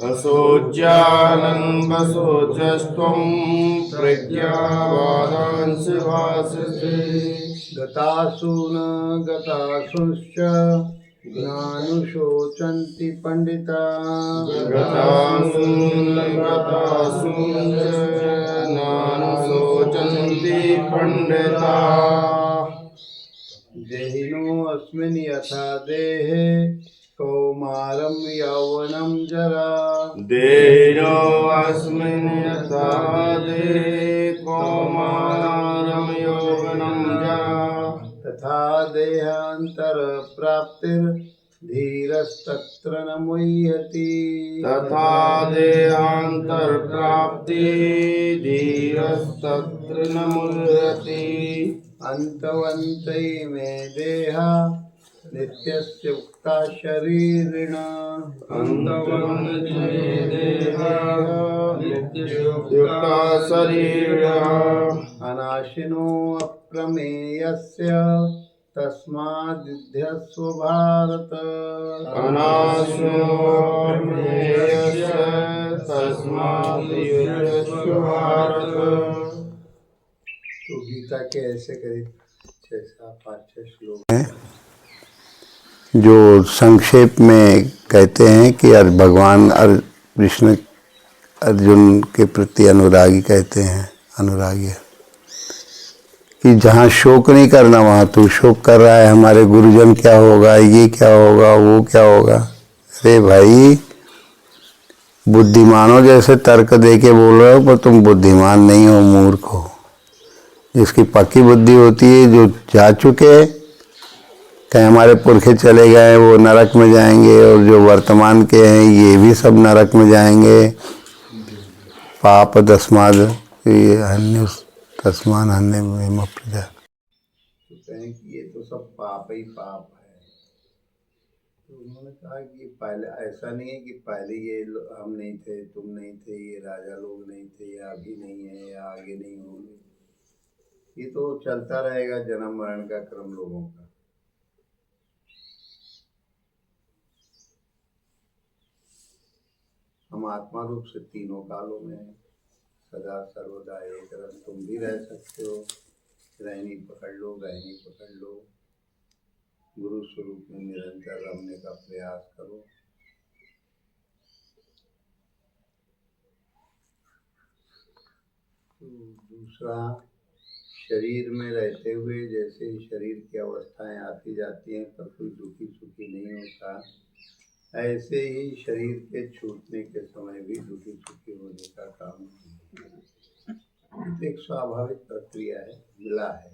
असोज्यानन् वसोजस्त्वं प्रज्ञावादांसि भाससे। गतासून गतासूंश्च ज्ञानुशोचन्ति पंडिता। गतासून् गतासूंश्च ज्ञानुशोचन्ति पंडिता। देहिनोऽस्मिन् यथा देहे कौमारं यौवनं जरा। देहिनोऽस्मिन् यथा देहे कौमारं यौवनं जरा। तथा देहान्तरप्राप्तिर्धीरस्तत्र न मुह्यति। तथा देहान्तरप्राप्ति धीरस्तत्र न मुह्यति। अन्तवन्ते मे देहा नित्यस्य उक्ता शरीरिण। अन्तवन्ते मे देहा नित्ययुक्ता शरीरिणः। अनाशिनो अप्रमेयस्य तस्माद्युध्यस्व भारत। अनाशिनो अप्रमेयस्य तस्माद्युध्यस्व भारत। तो गीता के ऐसे करीब 6-7-5-6 श्लोक हैं जो संक्षेप में कहते हैं कि भगवान कृष्ण अर्जुन के प्रति अनुरागी कहते हैं, अनुरागी है कि जहाँ शोक नहीं करना वहाँ तू शोक कर रहा है, हमारे गुरुजन क्या होगा, ये क्या होगा, वो क्या होगा। अरे भाई, बुद्धिमानों जैसे तर्क दे के बोल रहे हो पर तुम बुद्धिमान नहीं हो, मूर्ख हो। जिसकी पक्की बुद्धि होती है, जो जा चुके कहीं हमारे पुरखे चले गए वो नरक में जाएंगे, और जो वर्तमान के हैं ये भी सब नरक में जाएंगे। पाप दस्माद तस्मान हन्ने में प्रजा। तो कहें कि ये तो सब पाप ही पाप है। तो उन्होंने कहा कि पहले ऐसा नहीं है कि पहले ये हम नहीं थे, तुम नहीं थे, ये राजा लोग नहीं थे, या अभी नहीं है, या आगे नहीं होंगे। ये तो चलता रहेगा, जन्म मरण का क्रम लोगों का। हम आत्मा रूप से तीनों कालों में सदा सर्वदा एक रस। तुम भी रह सकते हो, रहनी पकड़ लो, गहनी पकड़ लो, गुरु स्वरूप में निरंतर रमने का प्रयास करो। तो दूसरा, शरीर में रहते हुए जैसे शरीर की अवस्थाएं आती जाती हैं पर कोई दुखी सुखी नहीं होता, ऐसे ही शरीर के छूटने के समय भी दुखी सुखी होने का काम नहीं। एक स्वाभाविक प्रक्रिया है, मिला है।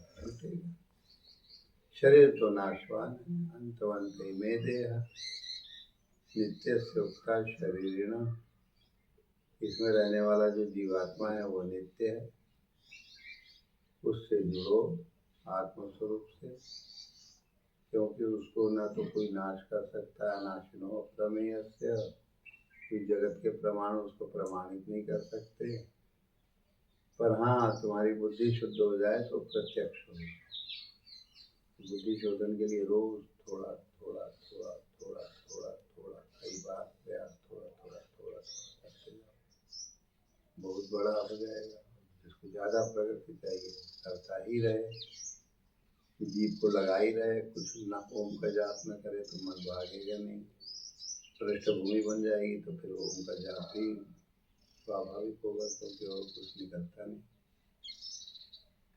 शरीर तो नाशवान है, अंतवंते में देहा नित्यस्य उक्ता शरीरिण। इसमें रहने वाला जो जीवात्मा है वो नित्य है, उससे जुड़ो आत्मस्वरूप से, क्योंकि उसको ना तो कोई नाश कर सकता है, नाशिनो अप्रमेयस्य, कोई जगत के प्रमाण उसको प्रमाणित नहीं कर सकते। पर हाँ, तुम्हारी बुद्धि शुद्ध हो जाए तो प्रत्यक्ष हो जाए। बुद्धि शोधन के लिए रोज थोड़ा थोड़ा थोड़ा थोड़ा थोड़ा थोड़ा कई बार प्रयास थोड़ा थोड़ा थोड़ा करते जाओ, बहुत बड़ा हो जाएगा। जिसको ज़्यादा प्रगति चाहिए करता ही रहे, जीव को लगा ही रहे, कुछ ना ओम का जाप न करे तो मन भागेगा नहीं, पृष्ठभूमि बन जाएगी तो फिर ओम का जाप ही स्वाभाविक होगा, क्योंकि और कुछ नहीं करता नहीं।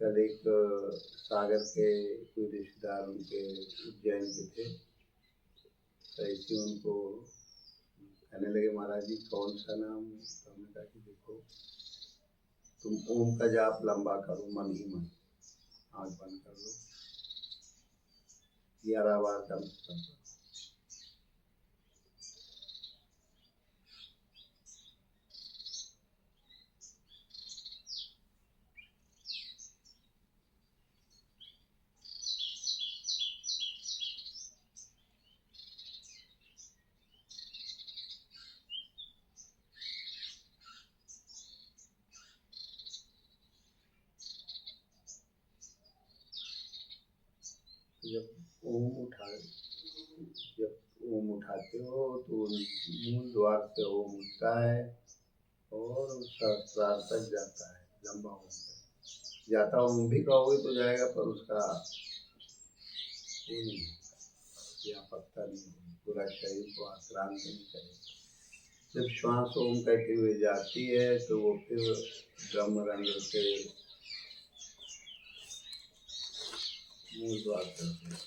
कल एक सागर के कोई रिश्तेदार उनके उज्जैन के थे, तो ऐसे उनको कहने लगे महाराज जी कौन सा नाम। तो हमने कहा कि देखो तुम ओम का जाप लंबा करो, मन ही मन, आँख बंद कर लो, 11 बार कम से कम। जब ओम ओम उठाते हो तो मूल द्वार से ओम उठता है और सहस्त्रार तक जाता है, लंबा ओम जाता। ओम भी कहोगे तो जाएगा, पर उसका वो नहीं व्यापकता नहीं होगी, पूरा शरीर को आक्रांत नहीं करेगा। जब श्वास ओम कहते हुए जाती है तो वो फिर ब्रह्मरंध्र से मूल द्वार करते हैं।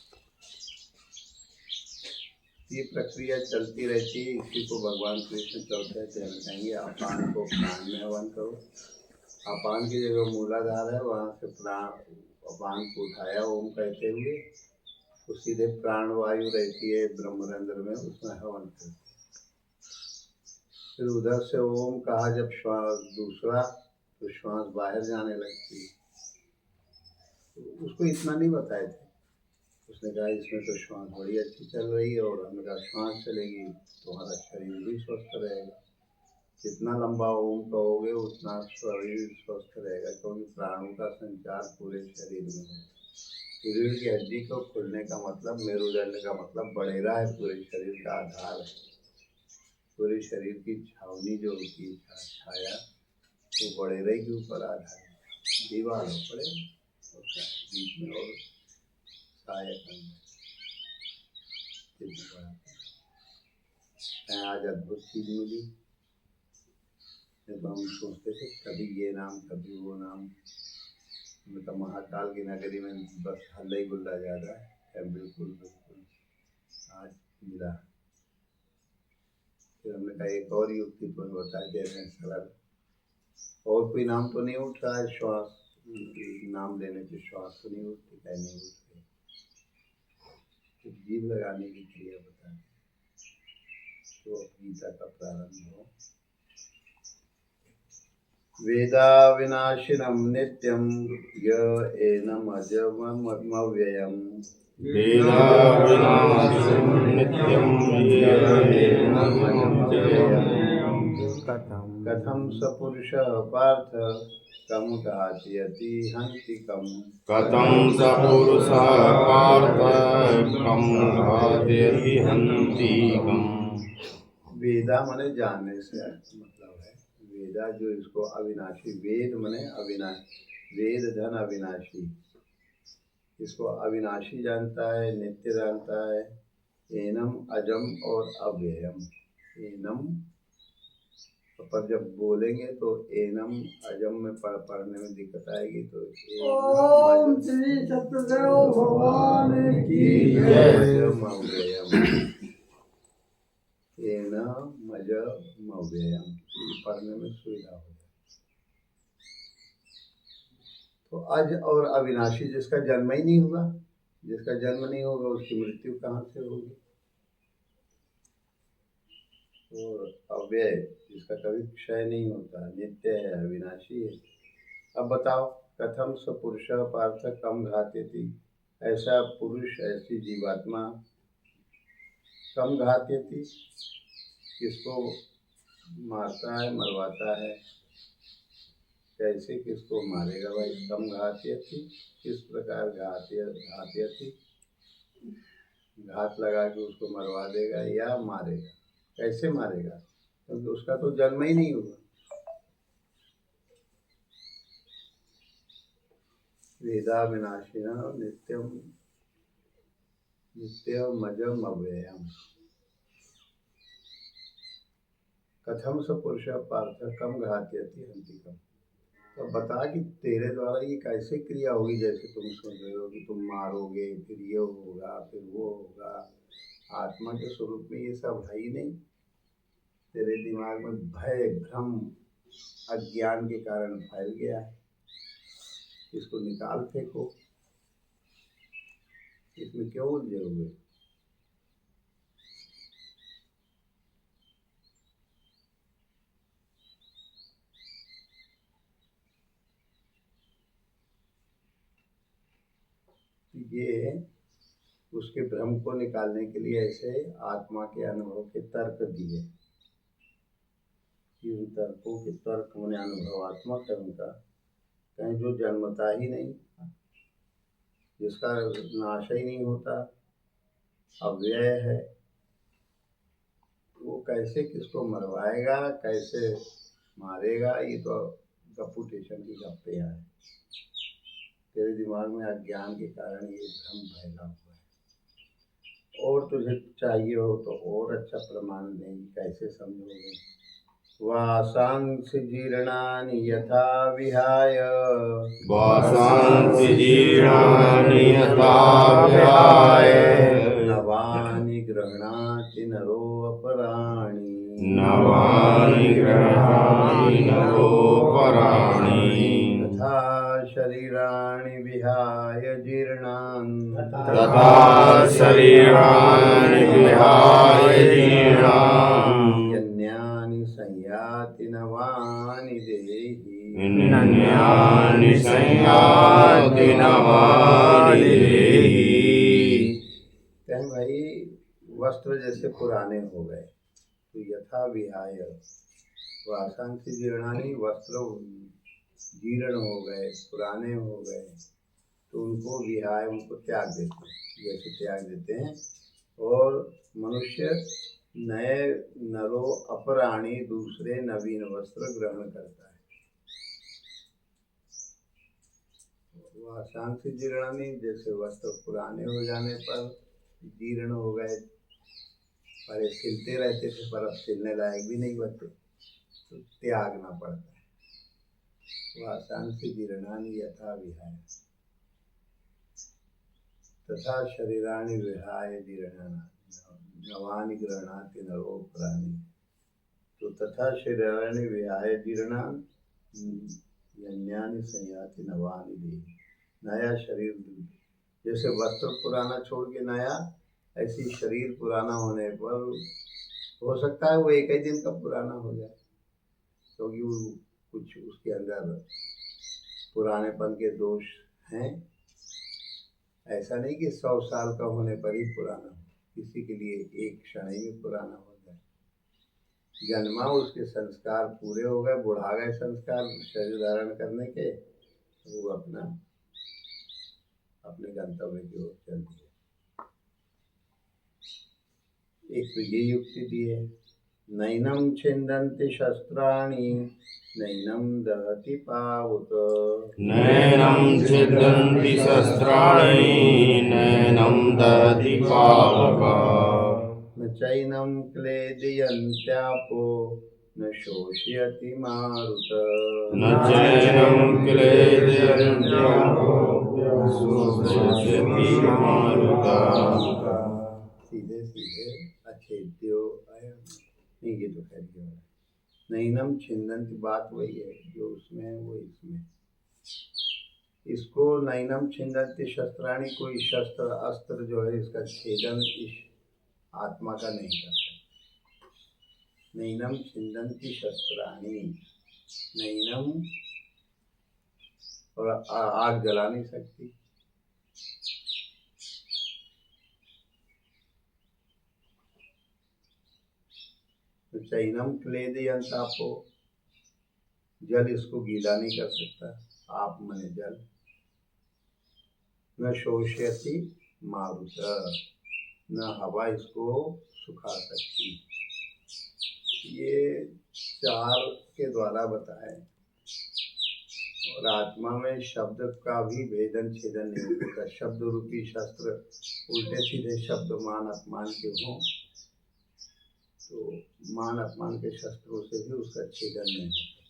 ये प्रक्रिया चलती रहती है। इसी को भगवान कृष्ण चौथे अध्याय में कहेंगे अपान को प्राण में हवन करो। अपान की जगह मूलाधार है, वहाँ से प्राण अपान को उठाया ओम कहते हुए, तो सीधे प्राण वायु रहती है ब्रह्मरंध्र में, उसमें हवन करते। फिर उधर से ओम कहा जब श्वास दूसरा, तो श्वास बाहर जाने लगती है। तो उसको इतना नहीं बताए थे, उसने कहा इसमें तो श्वास बड़ी अच्छी चल रही है, और हमने कहा श्वास चलेगी तुम्हारा शरीर भी स्वस्थ रहेगा। जितना लंबा ओम कहोगे उतना शरीर स्वस्थ रहेगा, क्योंकि प्राणों का संचार पूरे शरीर में है। रीढ़ की हड्डी को खुलने का मतलब, मेरुदंड का मतलब बड़ेरा है, पूरे शरीर का आधार है। पूरे शरीर की छावनी जो होती है, छाया, वो बड़ेरे के ऊपर आधार है। दीवार पड़े बीच में और आज अद्भुत चीज मिली। जब हम सोचते थे कभी ये नाम कभी वो नाम, मतलब महाकाल की नगरी में बस हल्ला ही गुल्ला ज्यादा है। बिल्कुल बिल्कुल आज मिला। फिर हमने कहा एक और युक्ति तो बता दे रहे हैं सरल, और कोई नाम तो नहीं उठ रहा है, श्वास नाम लेने से श्वास तो नहीं उठती, कहीं नहीं उठती, तो जीव लगाने की क्रिया बता दें। तो गीता का प्रारंभ हो। वेदा विनाशिनम नित्यम य एनम अजमव्ययम्। वेदा विनाशिनम नित्यं य एनम अजमव्ययम्। कथम सपुरुषः पार्थ कम घातयति हन्तिकम्। कथं स पुरुषः पार्थ कं घातयति हन्तिकम्। वेदा माने जानने से मतलब है, वेदा जो इसको अविनाशी, वेद माने अविनाशी, वेद धन अविनाशी, इसको अविनाशी जानता है, नित्य जानता है। एनम अजम और अव्ययम। एनम पर जब बोलेंगे तो एनम अजम में पढ़ने में दिक्कत आएगी, तो ओम श्री सत्यदेव भगवान की जय। अजम अव्ययम, एनम अजम अव्ययम पढ़ने में सुविधा हो जाए। तो अज और अविनाशी जिसका जन्म ही नहीं होगा, जिसका जन्म नहीं होगा उसकी मृत्यु कहाँ से होगी। और अव्यय जिसका कभी क्षय नहीं होता, नित्य है, अविनाशी है। अब बताओ कथम स पुरुष पार्थ कम घात्यति, ऐसा पुरुष ऐसी जीवात्मा कम घात्यति, किसको मारता है मरवाता है, कैसे किसको मारेगा भाई। कम घात्यति किस प्रकार घात्यति, घात लगा के उसको मरवा देगा या मारेगा, कैसे मारेगा, क्योंकि उसका तो जन्म ही नहीं हुआ। वेदा विनाशिना नित्यम नित्यम अजम अव्ययम। कथम स पुरुष पार्थ कम घात्यति हन्तिकम्। तो बता कि तेरे द्वारा ये कैसे क्रिया होगी, जैसे तुम सुन रहे हो कि तुम मारोगे, फिर ये होगा, फिर वो होगा। आत्मा के स्वरूप में ये सब है ही नहीं। तेरे दिमाग में भय भ्रम अज्ञान के कारण फैल गया है, इसको निकाल फेंको। इसमें क्यों उलझे हुए। ये उसके भ्रम को निकालने के लिए ऐसे आत्मा के अनुभव के तर्क दिए। उन तर्कों के तर्क होने अनुभवात्मक है उनका, कहीं जो जन्मता ही नहीं, जिसका नाश ही नहीं होता, अव्यय है, कैसे किसको मरवाएगा, कैसे मारेगा, ये तो गपुटेशन की गप्पे हैं। तेरे दिमाग में अज्ञान के कारण ये भ्रम फैला हुआ है। और तुझे चाहिए हो तो और अच्छा प्रमाण देंगे, कैसे समझोगे। वासांसि जीर्णानि यथा विहाय, वासांसि जीर्णानि यथा विहाय, नवानि गृह्णाति नरो अपराणि, नवानि गृह्णाति नरोपराणि, तथा शरीराणि विहाय जीर्णान्, तथा शरीराणि विहाय जीर्णान्, यन्यानि संयाति नवानि देहि, अन्यानि संयाति नवानि देहि। कहें भाई वस्त्र जैसे पुराने हो गए तो यथा विहाय, वासांसि जीर्णानि, वस्त्र जीर्ण हो गए, पुराने हो गए, तो उनको विहाय, उनको त्याग देते हैं, जैसे त्याग देते हैं। और मनुष्य नए नरो अपराणी, दूसरे नवीन वस्त्र ग्रहण करता है। वासांसि जीर्णानि, जैसे वस्त्र पुराने हो जाने पर जीर्ण हो गए, पहले सिलते रहते थे पर अब सिलने लायक भी नहीं बचे, तो त्यागना पड़ता है। वासांसि जीर्णानि यथा विहाय, तथा शरीराणि विहाय जीर्णानि नवानि गृह्णाति नरो प्राणी। तो तथा शरीराणि विहाय जीर्णानि यन्यानि संयाति नवानि देहि। नया शरीर, जैसे वस्त्र पुराना छोड़ के नया, ऐसी शरीर पुराना होने पर हो सकता है वो एक ही दिन का पुराना हो जाए, क्योंकि वो कुछ उसके अंदर पुरानेपन के दोष हैं। ऐसा नहीं कि 100 साल का होने पर ही पुराना हो, किसी के लिए एक क्षण ही में पुराना हो जाए। जन्मा, उसके संस्कार पूरे हो गए, बुढ़ा गए संस्कार शरीर धारण करने के, वो अपने गंतव्य की ओर चल दिए। एक तो ये युक्ति दी है, नैनम छिन्दन्ति शस्त्राणि नैनम दहति पावक, नैनं छिन्दन्ति शस्त्राणि नैनं दहति पावक, न चैनं क्लेदयन्त्यापो न शोषयति मारुत, न चैनं क्लेदयन्त्यापो शोषयति मारुतः। सीधे सीधे अच्छेद्यो नहीं, ये तो खैर है। नैनम छिन्दन्ति, बात वही है, जो उसमें है वो इसमें। इसको नैनम छिन्दन्ति शस्त्राणि, कोई शस्त्र अस्त्र जो है इसका छेदन इस आत्मा का नहीं करता। नैनम छिन्दन्ति शस्त्राणि, नैनम, और आग जला नहीं सकती। तो चैनम क्लेदयन्तापो, जल इसको गीला नहीं कर सकता, आप मने जल। न शोषयति मारुत, न हवा इसको सुखा सकती। ये 4 के द्वारा बताए। और आत्मा में शब्द का भी भेदन छेदन नहीं होता। शब्द रूपी शस्त्र उल्टे सीधे शब्द मान अपमान के हों तो मान अपमान के शस्त्रों से भी उसका छेदन नहीं होता।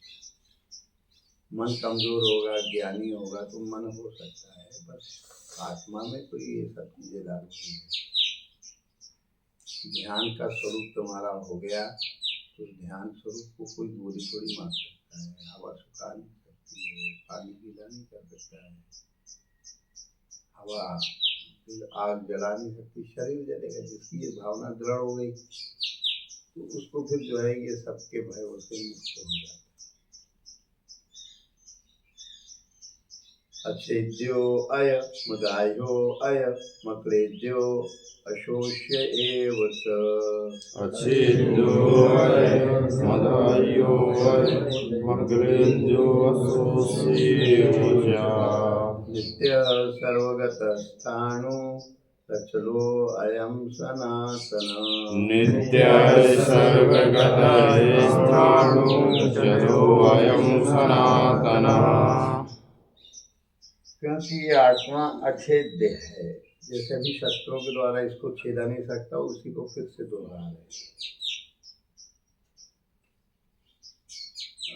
मन कमजोर होगा, ज्ञानी होगा तो मन हो सकता है, बस आत्मा में कोई ये सब चीजें लागू नहीं है। ध्यान का स्वरूप तुम्हारा हो गया तो ध्यान स्वरूप को कोई गोली थोड़ी मार सकता है, हवा सुखा नहीं सकती है, पानी गीला नहीं कर सकता है, हवा आग जला नहीं सकती, शरीर जलेगा। जिसकी ये भावना दृढ़ हो गई तो उसको फिर जो है ये सबके भयों से मुक्त हो जाता है। अच्छेद्यो अय मदाह्यो अय मक्लेद्यो अशोष्य एव स। अच्छेद्यो अय मदाह्यो अय मक्लेद्यो अशोष्य एव च। नित्य सर्वगत स्थाणु रचलो अयम सनातन नित्य सर्वगतः स्थाणु चलो अयम सनातनः। क्योंकि ये आत्मा अछेद्य है, जैसे अभी शस्त्रों के द्वारा इसको छेदा नहीं सकता, उसी को फिर से दोहरा रहे।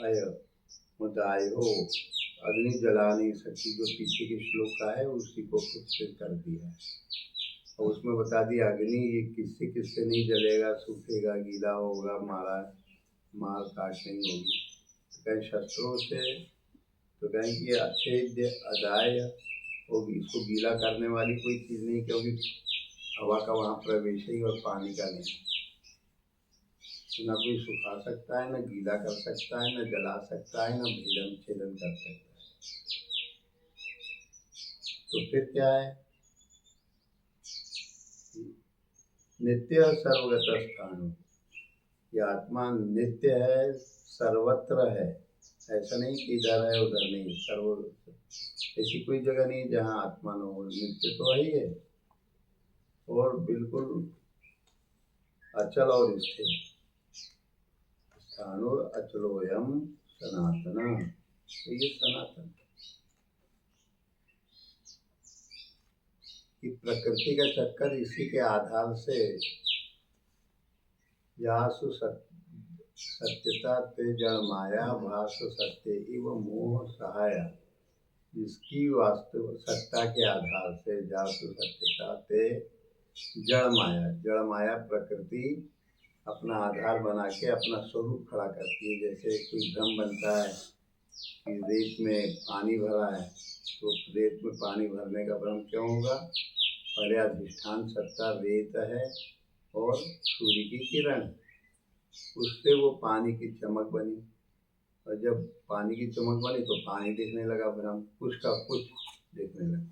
अय मुदायो, अग्नि जला नहीं सकती, जो पीछे के श्लोक का है उसी को फिर से कर दिया है। और उसमें बता दिया अग्नि ये किससे किससे नहीं जलेगा, सूखेगा, गीला होगा, मार काट नहीं होगी। तो कहीं शस्त्रों से, तो कहीं कि अछेद्य अदाय, वो भी इसको गीला करने वाली कोई चीज़ नहीं, क्योंकि हवा का वहाँ प्रवेश ही और पानी का नहीं। न कोई सुखा सकता है, न गीला कर सकता है, न जला सकता है, न भेदन छेदन कर सकता है। तो फिर क्या है? नित्य सर्वगत स्थान, ये आत्मा नित्य है, सर्वत्र है। ऐसा नहीं कि इधर है उधर नहीं, सर्वत्र। ऐसी कोई जगह नहीं जहाँ आत्मा न हो। नित्य तो ही है और बिल्कुल अचल और स्थिर। स्थाणुर अचलोयम सनातन, तो ये सनातन कि प्रकृति का चक्कर इसी के आधार से, यासु सत्यता ते जड़ माया भास सत्य इव मोह सहाया, जिसकी वास्तव सत्ता के आधार से, जासु सत्यता ते जड़ माया प्रकृति अपना आधार बना के अपना स्वरूप खड़ा करती है। जैसे कोई भ्रम बनता है कि रेत में पानी भरा है, तो रेत में पानी भरने का भ्रम क्यों होगा? पहले अधिष्ठान सत्ता रेत है और सूर्य की किरण, उससे वो पानी की चमक बनी, और जब पानी की चमक बनी तो पानी दिखने लगा, भ्रम कुछ का कुछ दिखने लगा।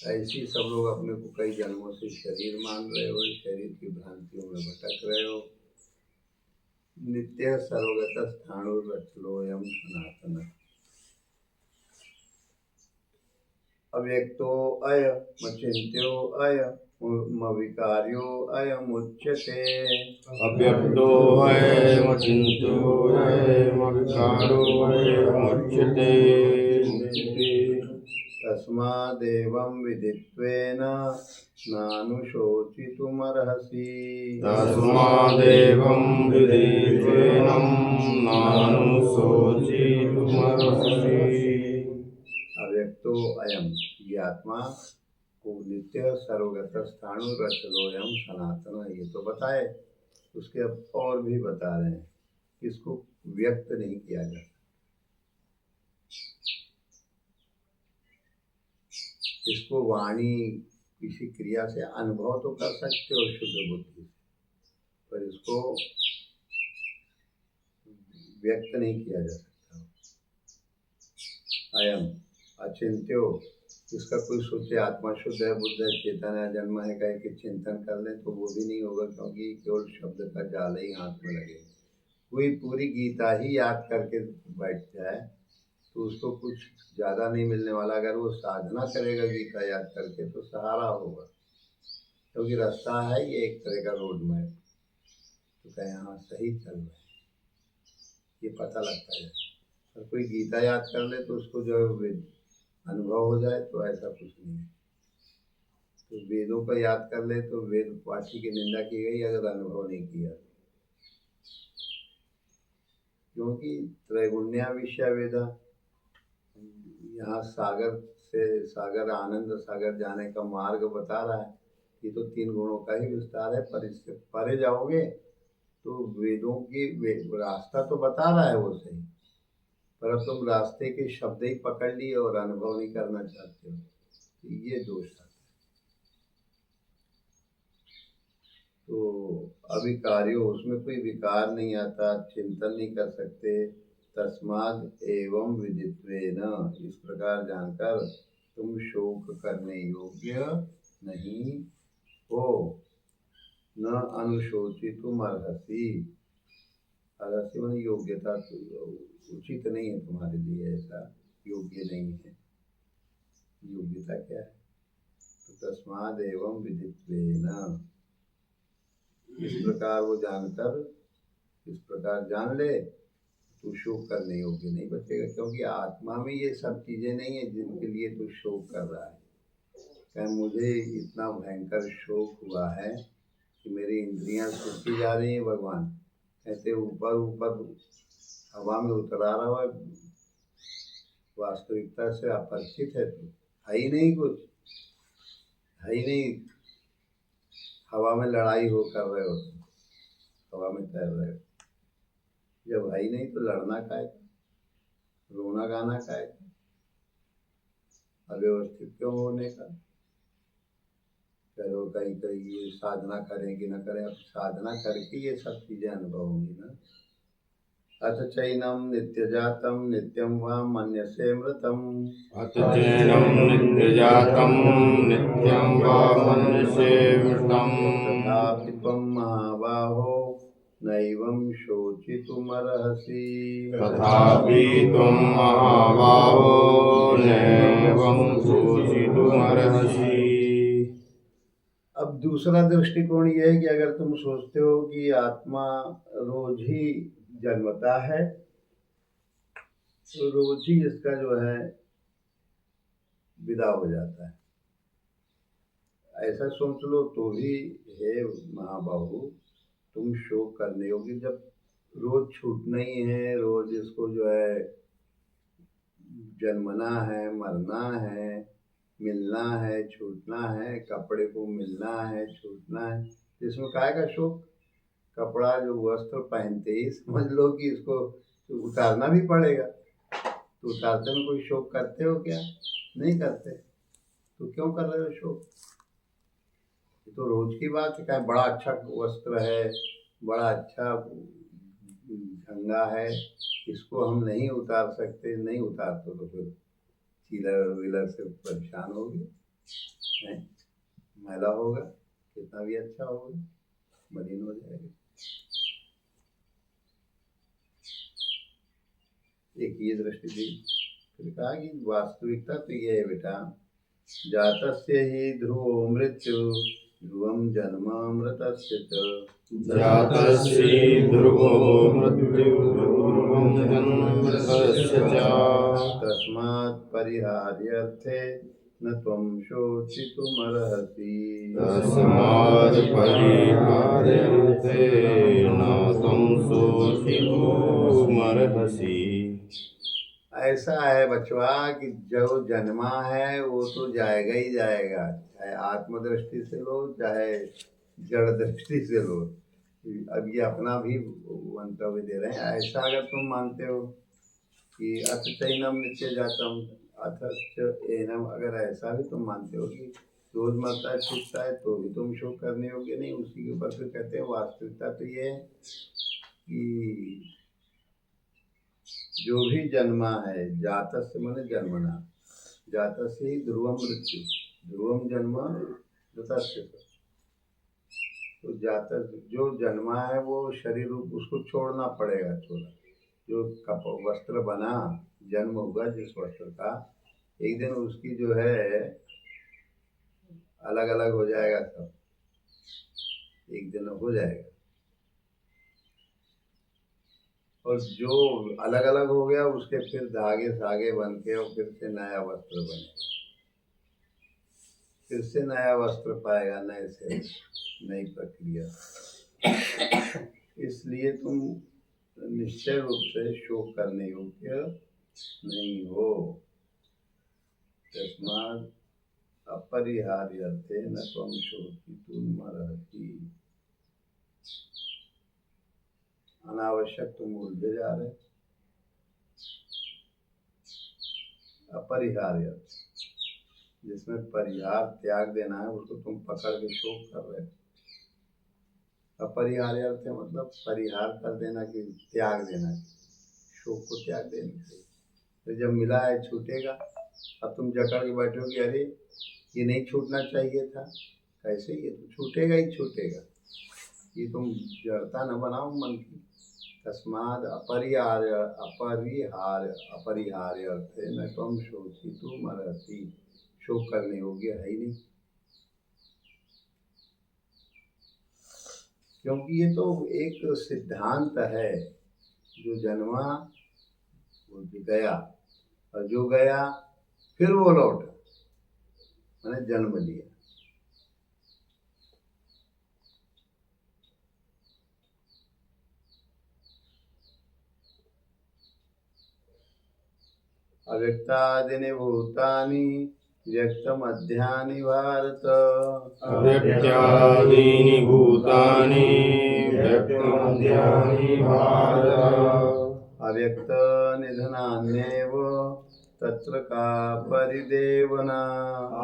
ऐसे सब लोग अपने को कई जन्मों से शरीर मान रहे हो, शरीर की भ्रांतियों में भटक रहे हो। नित्य सर्वगत स्थाणुरचलोयम सनातन। अव्यक्तो अयमचिन्त्यो अयमविकार्यो अयमुच्यते। अव्यक्तो अयमचिन्त्यो अयमविकारो अयमुच्यते। तस्मादेवं विदित्वेन नानुशोचितुमर्हसि। तस्मादेवं विदित्वेन नानुशोचितुमर्हसि। अव्यक्तो अयम, ये आत्मा को नित्य सर्वगत स्थाणुरचलोयम सनातन, ये तो बताए। उसके अब और भी बता रहे हैं, इसको व्यक्त नहीं किया जाता। इसको वाणी किसी क्रिया से अनुभव तो कर सकते हो शुद्ध बुद्धि से, पर इसको व्यक्त नहीं किया जा सकता। अयम अचिंत्यो, इसका कोई सोचे आत्मा शुद्ध है, बुद्ध है, चेतन है, जन्म है, कहे कि चिंतन कर ले तो वो भी नहीं होगा, क्योंकि केवल शब्द का जाल ही हाथ में लगेगा। कोई पूरी गीता ही याद करके बैठ जाए तो उसको कुछ ज़्यादा नहीं मिलने वाला। अगर वो साधना करेगा गीता याद करके तो सहारा होगा, क्योंकि रास्ता है ये एक तरह का रोड मैप। तो कहे हाँ सही चल रहा है, ये पता लगता है। और कोई गीता याद कर ले तो उसको जो है अनुभव हो जाए, तो ऐसा कुछ नहीं है। तो वेदों को याद कर ले तो वेद पाठी की निंदा की गई अगर अनुभव नहीं किया, क्योंकि त्रैगुण्या विषय वेदा, यहाँ सागर से सागर, आनंद सागर जाने का मार्ग बता रहा है। ये तो 3 गुणों का ही विस्तार है, पर इससे परे जाओगे तो वेदों की रास्ता तो बता रहा है वो सही, पर अब तुम रास्ते के शब्द ही पकड़ लिए और अनुभव नहीं करना चाहते हो, तो ये दोष आता है। तो अविकार्यो, उसमें कोई विकार नहीं आता, चिंतन नहीं कर सकते। तस्माद एवं विदित्वेन, इस प्रकार जानकर तुम शोक करने योग्य नहीं हो। न अनुशोचितुम अर्हसि, अर्हसि माने योग्यता, तो उचित नहीं है तुम्हारे लिए, ऐसा योग्य नहीं है। योग्यता क्या है? तस्माद एवं विदित्वेन, इस प्रकार वो जानकर, इस प्रकार जान ले, तू शोक करने योग्य नहीं बचेगा, क्योंकि आत्मा में ये सब चीजें नहीं है जिनके लिए तू शोक कर रहा है। क्या मुझे इतना भयंकर शोक हुआ है कि मेरी इंद्रियां सूखी जा रही हैं भगवान, ऐसे ऊपर ऊपर हवा में उतरा रहा है, वास्तविकता से अपरिचित है, तू है ही नहीं, कुछ है ही नहीं, हवा में लड़ाई हो कर रहे हो, हवा में तैर रहे हो, जब है ही नहीं तो लड़ना काहे का, रोना गाना काहे का, अव्यवस्थित क्यों होने का। चलो कहीं कहीं ये साधना करें कि न करें, अब साधना करके ये सब चीजें अनुभव होंगी ना। अथ चैनम नित्यजातम नित्यम वा मन्यसे मृतम, अथ चैनं नित्यजातं नित्यं वा मन्यसे मृतं, तथापि त्वं महाबाहो नैवं शोचितुमर्हसि। तथापि त्वं महाबाहो नैवं शोचितुमर्हसि। अब दूसरा दृष्टिकोण यह है कि अगर तुम सोचते हो कि आत्मा रोज ही जन्मता है, तो रोज ही इसका जो है विदा हो जाता है, ऐसा सोच लो तो भी हे महाबाहु तुम शोक करने होगी। जब रोज छूटना ही है, रोज इसको जो है जन्मना है, मरना है, मिलना है, छूटना है, कपड़े को मिलना है, छूटना है, इसमें काहे का शोक। कपड़ा जो वस्त्र पहनते ही समझ लो कि इसको उतारना भी पड़ेगा, तो उतारते में कोई शोक करते हो क्या? नहीं करते, तो क्यों कर रहे हो शोक? ये तो रोज की बात है। बड़ा अच्छा वस्त्र है, बड़ा अच्छा झंगा है, इसको हम नहीं उतार सकते, नहीं उतारते तो फिर चीलर व्हीलर से परेशान होगी, मैला होगा, कितना भी अच्छा होगा मलिन हो जाएगा। एक ये दृष्टि दी। फिर कहा कि वास्तविकता तो ये है बेटा, जातस्य ही ध्रुवो मृत्यु ध्रुवम जन्म मृतस्य च, जातस्य ध्रुवो मृत्यु ध्रुवं जन्म मृतस्य च, तस्मात् परिहार्यर्थे न त्वं शोचितुमर्हसि। तस्मात् परिहार्यर्थे न त्वं शोचितुमर्हसि। ऐसा है बचवा कि जो जन्मा है वो तो जाएगा ही जाएगा, चाहे आत्मदृष्टि से लो चाहे जड़ दृष्टि से लो। अब ये अपना भी मंतव्य दे रहे हैं। ऐसा अगर तुम मानते हो कि अथ चैनम नित्य जातम अथ एनम, अगर ऐसा भी तुम मानते हो कि रोज मरता है छूटता है तो भी तुम शोक करने योग्य नहीं, उसी के ऊपर फिर कहते हैं वास्तविकता तो ये है कि जो भी जन्मा है, जातस्य माने जन्मना, जातस्य ही ध्रुवम मृत्यु ध्रुवम जन्म मृतस्य, तो जातक जो जन्मा है वो शरीर रूप उसको छोड़ना पड़ेगा, छोड़ा जो वस्त्र बना जन्म हुआ जिस वस्त्र का, एक दिन उसकी जो है अलग अलग हो जाएगा, सब एक दिन हो जाएगा, और जो अलग अलग हो गया उसके फिर धागे धागे बन के और फिर से नया वस्त्र बनेगा, फिर से नया वस्त्र पाएगा, नए से नई प्रक्रिया। इसलिए तुम निश्चय रूप से शोक करने योग्य नहीं हो। तस्मात् अपरिहार्यर्थे न त्वं शोचितुमर्हसि। अनावश्यक तुम उलझे जा रहे। अपरिहार्य जिसमें परिहार त्याग देना है उसको तुम पकड़ के शोक कर रहे हो। अपरिहार्य अर्थ मतलब परिहार कर देना कि त्याग देना, शोक को त्याग देना। तो जब मिला है छूटेगा, अब तुम जकड़ के बैठो कि अरे ये नहीं छूटना चाहिए था, कैसे, ये तो छूटेगा ही छूटेगा, ये तुम जड़ता न बनाओ मन की। तस्माद अपरिहार्य अपरिहार्य अर्थ है न तुम शोचितुमर्हसि, शोक करने योग्य है ही नहीं। क्योंकि ये तो एक सिद्धांत है, जो जन्मा वो गया, और जो गया फिर वो लौटा, मैंने जन्म लिया। अव्यक्तादीनि भूतानि व्यक्तमध्यानि भारत। अव्यक्त्यादीनि भूतानि व्यक्तमध्यानि भारत। अव्यक्त निधनान्येव तत्र का परिदेवना।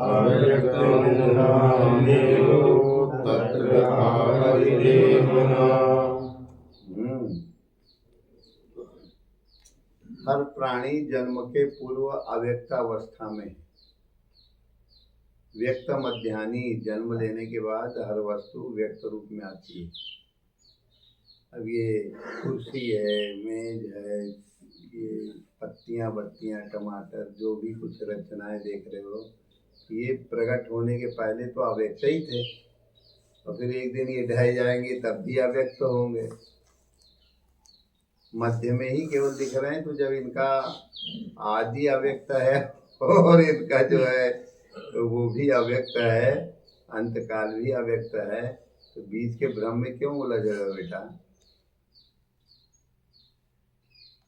अव्यक्तनिधनान्येव तत्र का परिदेवना। हर प्राणी जन्म के पूर्व अव्यक्तावस्था में है। व्यक्त मध्यानि, जन्म लेने के बाद हर वस्तु व्यक्त रूप में आती है। अब ये कुर्सी है, मेज है, ये पत्तियां बत्तियां टमाटर जो भी कुछ रचनाएं देख रहे हो, ये प्रकट होने के पहले तो अव्यक्त ही थे, और फिर एक दिन ये ढह जाएंगे तब भी अव्यक्त होंगे। मध्य में ही केवल दिख रहे हैं, तो जब इनका आदि अव्यक्त है और इनका जो है तो वो भी अव्यक्त है, अंतकाल भी अव्यक्त है, तो बीच के भ्रम में क्यों उलझ रहे हो बेटा?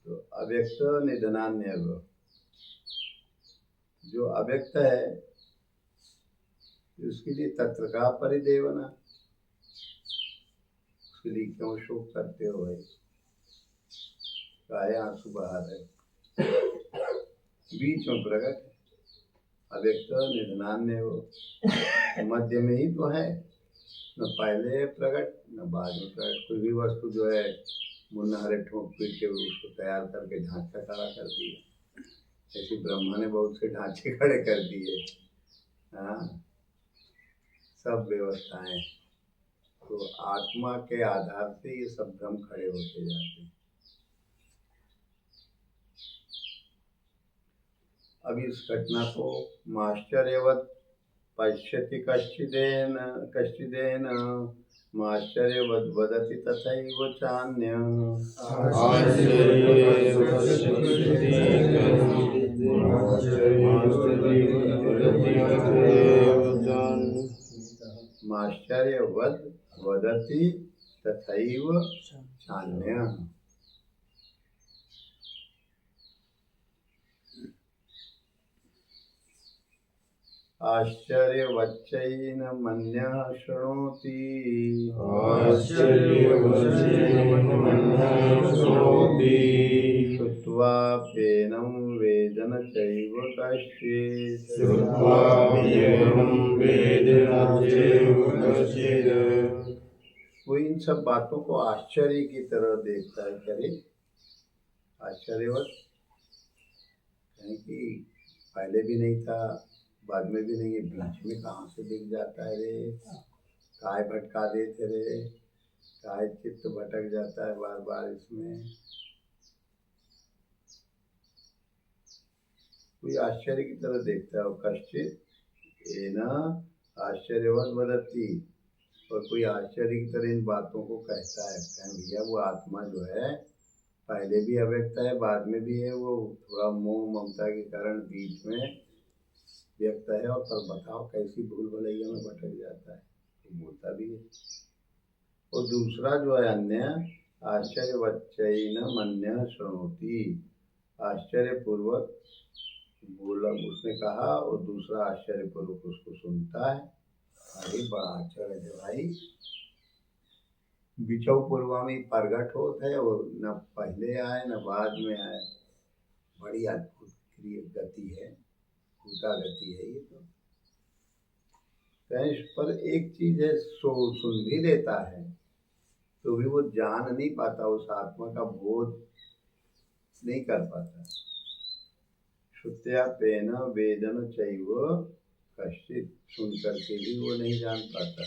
तो अव्यक्त निधनान्य, जो अव्यक्त है उसके लिए तत्र का परिदेवना, उसके लिए क्यों शोक करते हो भाई? काहे आंसू बहा रहे? बीच में प्रकट अव्यक्त निधनान्य हो, मध्य में ही तो है, न पहले प्रकट न बाद में प्रकट। कोई भी वस्तु जो है मुन्नारे ठोक पीट के उसको तैयार करके ढांचा खड़ा कर दिया, ऐसे ब्रह्मा ने बहुत से ढांचे खड़े कर दिए। हाँ, सब व्यवस्थाएं, तो आत्मा के आधार से ये सब भ्रम खड़े होते जाते हैं। अब इस घटना को माश्चर्यवत पश्यति कश्चिदेन कश्चिदेन माश्चर्यवद वदति तथैव चान्य। माश्चर्यवद वदति तथैव चान्य। आश्चर्यवच्चैन मन्यः शृणोति। श्रुत्वाप्येनं वेद न चैव कश्चित्। वो इन सब बातों को आश्चर्य की तरह देखता है। करे आश्चर्यवत, कहीं कि पहले भी नहीं था, बाद में भी नहीं है, बीच में कहाँ से दिख जाता है रे? काय भटका देते रे, काय चित्त भटक जाता है बार बार इसमें। कोई आश्चर्य की तरह देखता है। और कश्चित् एना आश्चर्यवत वदति, और कोई आश्चर्य की तरह इन बातों को कहता है। कहें भैया वो आत्मा जो है पहले भी अव्यक्त है, बाद में भी है, वो थोड़ा मोह ममता के कारण बीच में व्यक्त है, और पर बताओ कैसी भूल भलैया में भटक जाता है, तो बोलता भी है। और दूसरा जो है अन्य आश्चर्यवच्चैन मन्यः शृणोति, आश्चर्यपूर्वक बोला उसने कहा, और दूसरा आश्चर्यपूर्वक उसको सुनता है। अरे बड़ा आश्चर्य है भाई, बिचौ पूर्वामी प्रगट होता है, और न पहले आए न बाद में आए, बड़ी अद्भुत गति है, भूता गति है ये तो। कहीं पर एक चीज है, सुन भी लेता है तो भी वो जान नहीं पाता, उस आत्मा का बोध नहीं कर पाता। श्रुत्याप्येन वेद न चैव कश्चित्, सुन करके भी वो नहीं जान पाता।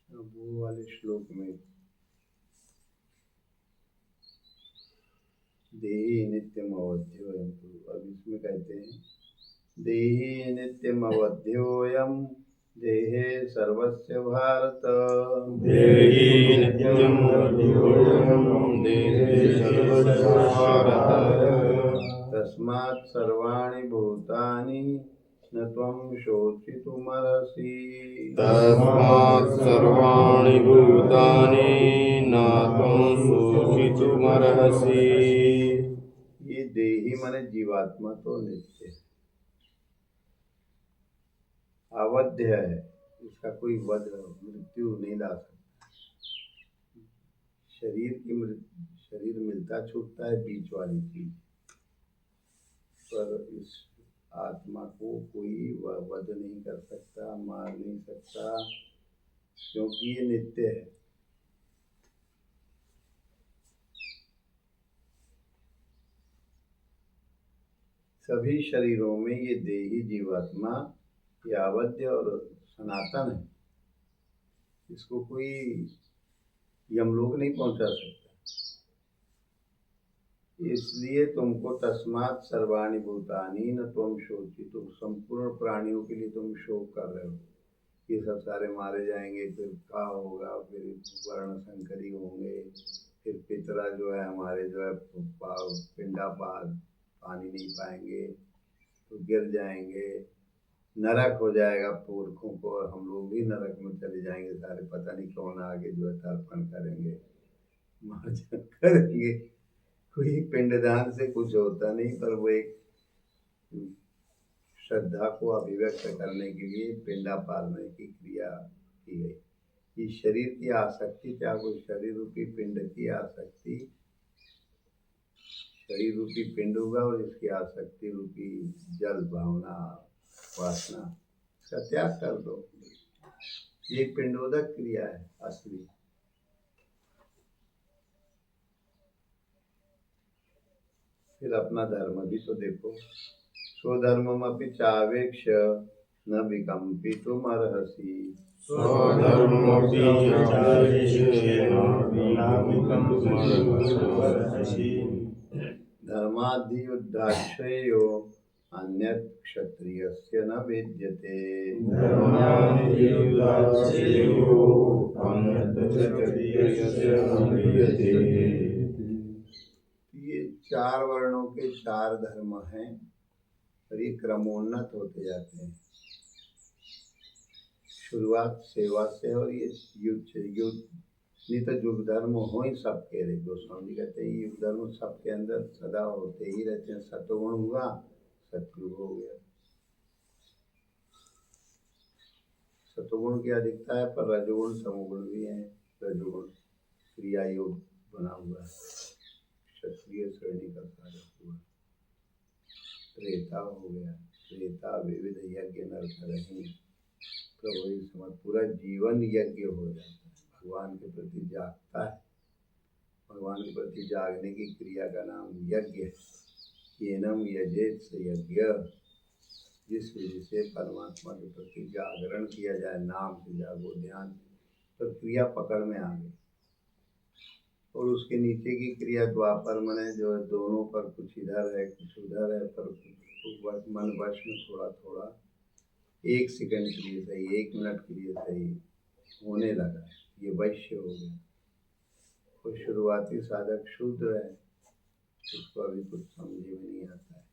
वो वाले श्लोक में देही नित्यम अवध्योयम। अब इसमें कहते हैं देही नित्यम अवध्योयम देहे सर्वस्य भारत। देहि नित्यं वध्योऽयं देहे सर्वस्य भारत। तस्मात् सर्वाणि भूतानि न त्वं शोचितुमर्हसि। तस्मात् सर्वाणि भूतानि न त्वं शोचितुमर्हसि। ये देही माने जीवात्मा तो नित्य है, अवध्य है, इसका कोई वध मृत्यु नहीं ला सकता। शरीर मिलता छूटता है बीच वाली चीज, पर इस आत्मा को कोई वध नहीं कर सकता, मार नहीं सकता, क्योंकि ये नित्य है। सभी शरीरों में ये देही जीवात्मा ये अवध्य और सनातन है, इसको कोई यमलोक नहीं पहुंचा सकता। इसलिए तुमको तस्मात् सर्वाणि भूतानि न त्वं शोचितुः, संपूर्ण प्राणियों के लिए तुम शोक कर रहे हो, ये सब सारे मारे जाएंगे, फिर क्या होगा, फिर वर्ण संकरी होंगे, फिर पितरा जो है हमारे जो है पिंडा पानी नहीं पाएंगे तो गिर जाएंगे, नरक हो जाएगा पुरखों को, और हम लोग भी नरक में चले जाएंगे सारे, पता नहीं कौन आगे जो है तर्पण करेंगे, मार्जन करेंगे। कोई पिंडदान से कुछ होता नहीं, पर वो एक श्रद्धा को अभिव्यक्त करने के लिए पिंडा पालने की क्रिया की गई। इस शरीर की आसक्ति त्यागो, शरीर रूपी पिंड की आसक्ति, शरीर रूपी पिंड होगा और इसकी आसक्ति रूपी जल भावना वासना, इसका त्याग कर दो। ये पिंडोदक क्रिया है असली। फिर अपना धर्म भी तो देखो, स्वधर्ममपि चावेक्ष न विकम्पितुमर्हसि। स्वधर्ममपि चावेक्ष्य न विकम्पितुमर्हसि। धर्माद्धियुद्धाश्रयो अन्यत् क्षत्रियस्य न विद्यते। धर्माद्धियुद्धाश्रयो अन्यत् क्षत्रियस्य न विद्यते। ये 4 वर्णों के 4 धर्म हैं, और ये क्रमोन्नत होते जाते हैं। शुरुआत सेवा से, और ये युद्ध से। युद्ध नहीं तो युग धर्म हो ही सबके, रे गोस्वामी जी कहते हैं युग धर्म सबके अंदर सदा होते ही रहते हैं। सत्वगुण हुआ, सतयुग हो गया। सत्वगुण की अधिकता है, पर रजोगुण तमोगुण भी है। रजोगुण क्रिया योग बना हुआ है, क्षत्रिय श्रेणी का कार्य हुआ। त्रेता हो गया, त्रेता विविध यज्ञ नर करहीं, प्रभु ही समझ पूरा जीवन यज्ञ हो जाता है। भगवान के प्रति जागता है, भगवान के प्रति जागने की क्रिया का नाम यज्ञ है। येनम यजेत स यज्ञ, जिस विधि से परमात्मा के प्रति जागरण किया जाए, नाम से जागो, ध्यान, तो क्रिया पकड़ में आ गई। और उसके नीचे की क्रिया द्वापर मने जो है दोनों पर, कुछ इधर है कुछ उधर है, पर मन वश में थोड़ा थोड़ा 1 सेकंड के लिए सही, 1 मिनट के लिए सही होने लगा, ये वैश्य हो गया। कोई शुरुआती साधक शूद्र है, उसको अभी कुछ समझ में नहीं आता है,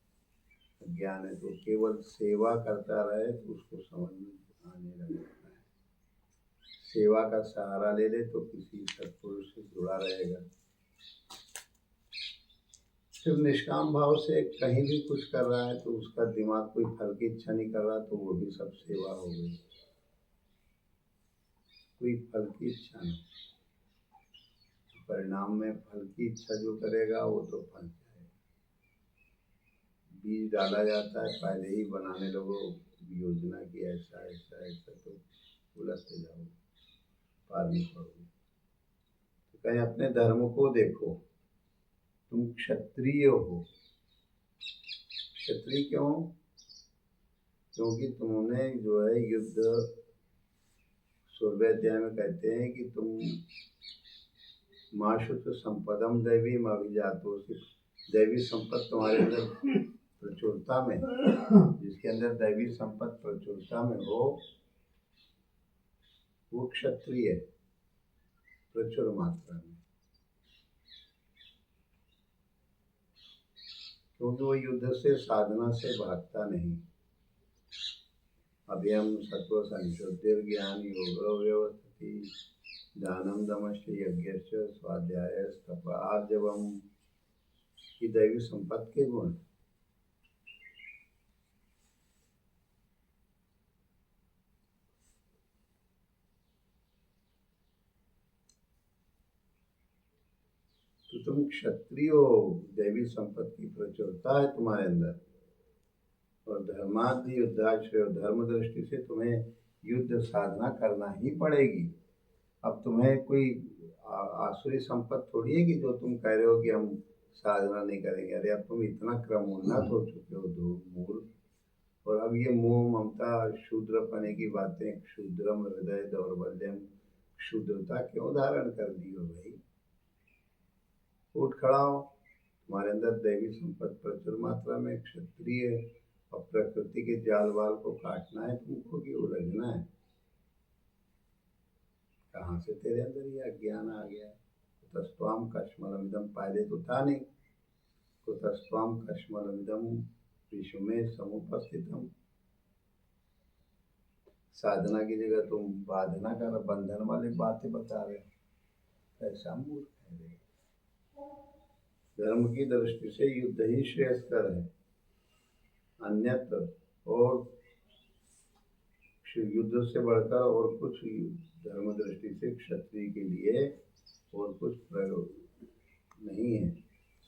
ज्ञान है, तो केवल सेवा करता रहे तो उसको समझ में आने लगता है। सेवा का सहारा ले ले तो किसी सत्पुरुष से जुड़ा रहेगा। सिर्फ निष्काम भाव से कहीं भी कुछ कर रहा है तो उसका दिमाग कोई फल की इच्छा नहीं कर रहा, तो वो भी सब सेवा हो गई। कोई फल की इच्छा नहीं, परिणाम में फल की इच्छा जो करेगा वो तो फल जाएगा। बीज डाला जाता है, पहले ही बनाने लगो योजना की ऐसा ऐसा ऐसा, तो उलझते जाओगे, पार नहीं पड़ोगे। तो कहीं अपने धर्म को देखो, तुम क्षत्रिय हो। क्षत्रिय क्यों? क्योंकि तुमने जो है युद्ध, 16वें अध्याय में कहते हैं कि तुम माशुत संपदम दैवी अभिजातोषि, दैवी संपत्ति तुम्हारे अंदर प्रचुरता में, जिसके अंदर दैवी संपत्ति प्रचुरता में हो, वो क्षत्रिय है प्रचुर मात्रा में, क्योंकि वो युद्ध से साधना से भागता नहीं। अभयम सत्व संशुद्धिर ज्ञान योग व्यवस्थिति दानम दमश्च यज्ञश्च स्वाध्याय तप आर्जवम, की दैवी संपत्ति के गुण। तो तुम क्षत्रिय हो, दैवी संपत्ति की प्रचुरता है तुम्हारे अंदर, और धर्मादि युद्धाश्रय, धर्म दृष्टि से तुम्हें युद्ध साधना करना ही पड़ेगी। अब तुम्हें कोई आसुरी संपत्ति थोड़ी है कि जो तुम कह रहे हो कि हम साधना नहीं करेंगे। अरे अब तुम इतना क्रमोन्नत हो चुके हो मूल, और अब ये मोह ममता शूद्र पने की बातें, क्षुद्रम हृदय दौर्बल्यम, क्षुद्रता क्यों धारण कर दी हो भाई? उठ खड़ा हो, तुम्हारे अंदर दैवी संपत्ति प्रचुर मात्रा में, क्षत्रिय और प्रकृति के जाल वाल को काटना है तुमको कि उलझना है। कहाँ से तेरे अंदर ये अज्ञान आ गया? कुतस्त्वाम कश्मलमिदम, पहले तो था नहीं। कुतस्त्वाम कश्मलमिदम विश्व में समुपस्थितम, साधना की जगह तुम बाधना कर बंधन वाली बातें बता रहे हो। ऐसा मूर्ख है। धर्म की दृष्टि से युद्ध ही श्रेयस्कर है, अन्यत्र और युद्ध से बढ़कर और कुछ धर्म दृष्टि से क्षत्रिय के लिए और कुछ प्रयोग नहीं है।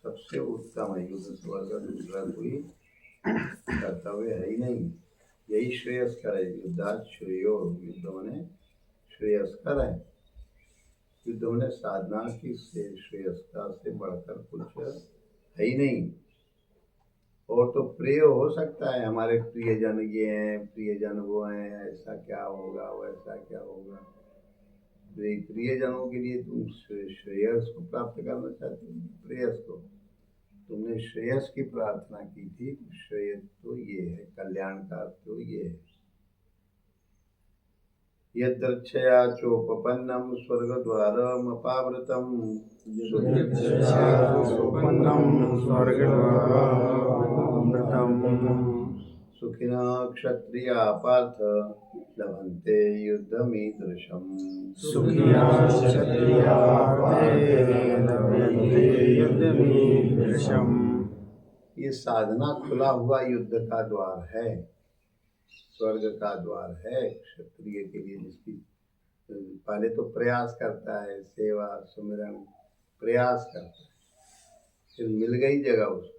सबसे उत्तम है, युद्ध से बढ़कर दूसरा कोई कर्तव्य है ही नहीं। यही श्रेयस्कर है। युद्धात् श्रेयो, युद्ध में श्रेयस्कर है। युद्ध में साधना की श्रेयस्कर से बढ़कर कुछ है ही नहीं। और तो प्रिय हो सकता है, हमारे प्रियजन ये हैं, प्रियजन वो हैं, ऐसा क्या होगा, वैसा क्या होगा। प्रियजनों के लिए तुम श्रेयस को प्राप्त करना चाहते हो, प्रेयस को। तुमने श्रेयस की प्रार्थना की थी, श्रेयस तो ये है, कल्याण का तो ये है। यद्रक्षया चोपपन्नम स्वर्गद्वारम अपावृतम, सुखिना क्षत्रिया पार्थ लभन्ते युद्धमीदृशम्। ये साधना खुला हुआ युद्ध का द्वार है, स्वर्ग का द्वार है क्षत्रिय के लिए, जिसकी पहले तो प्रयास करता है, सेवा सुमिरन प्रयास करता है, फिर मिल गई जगह उसको।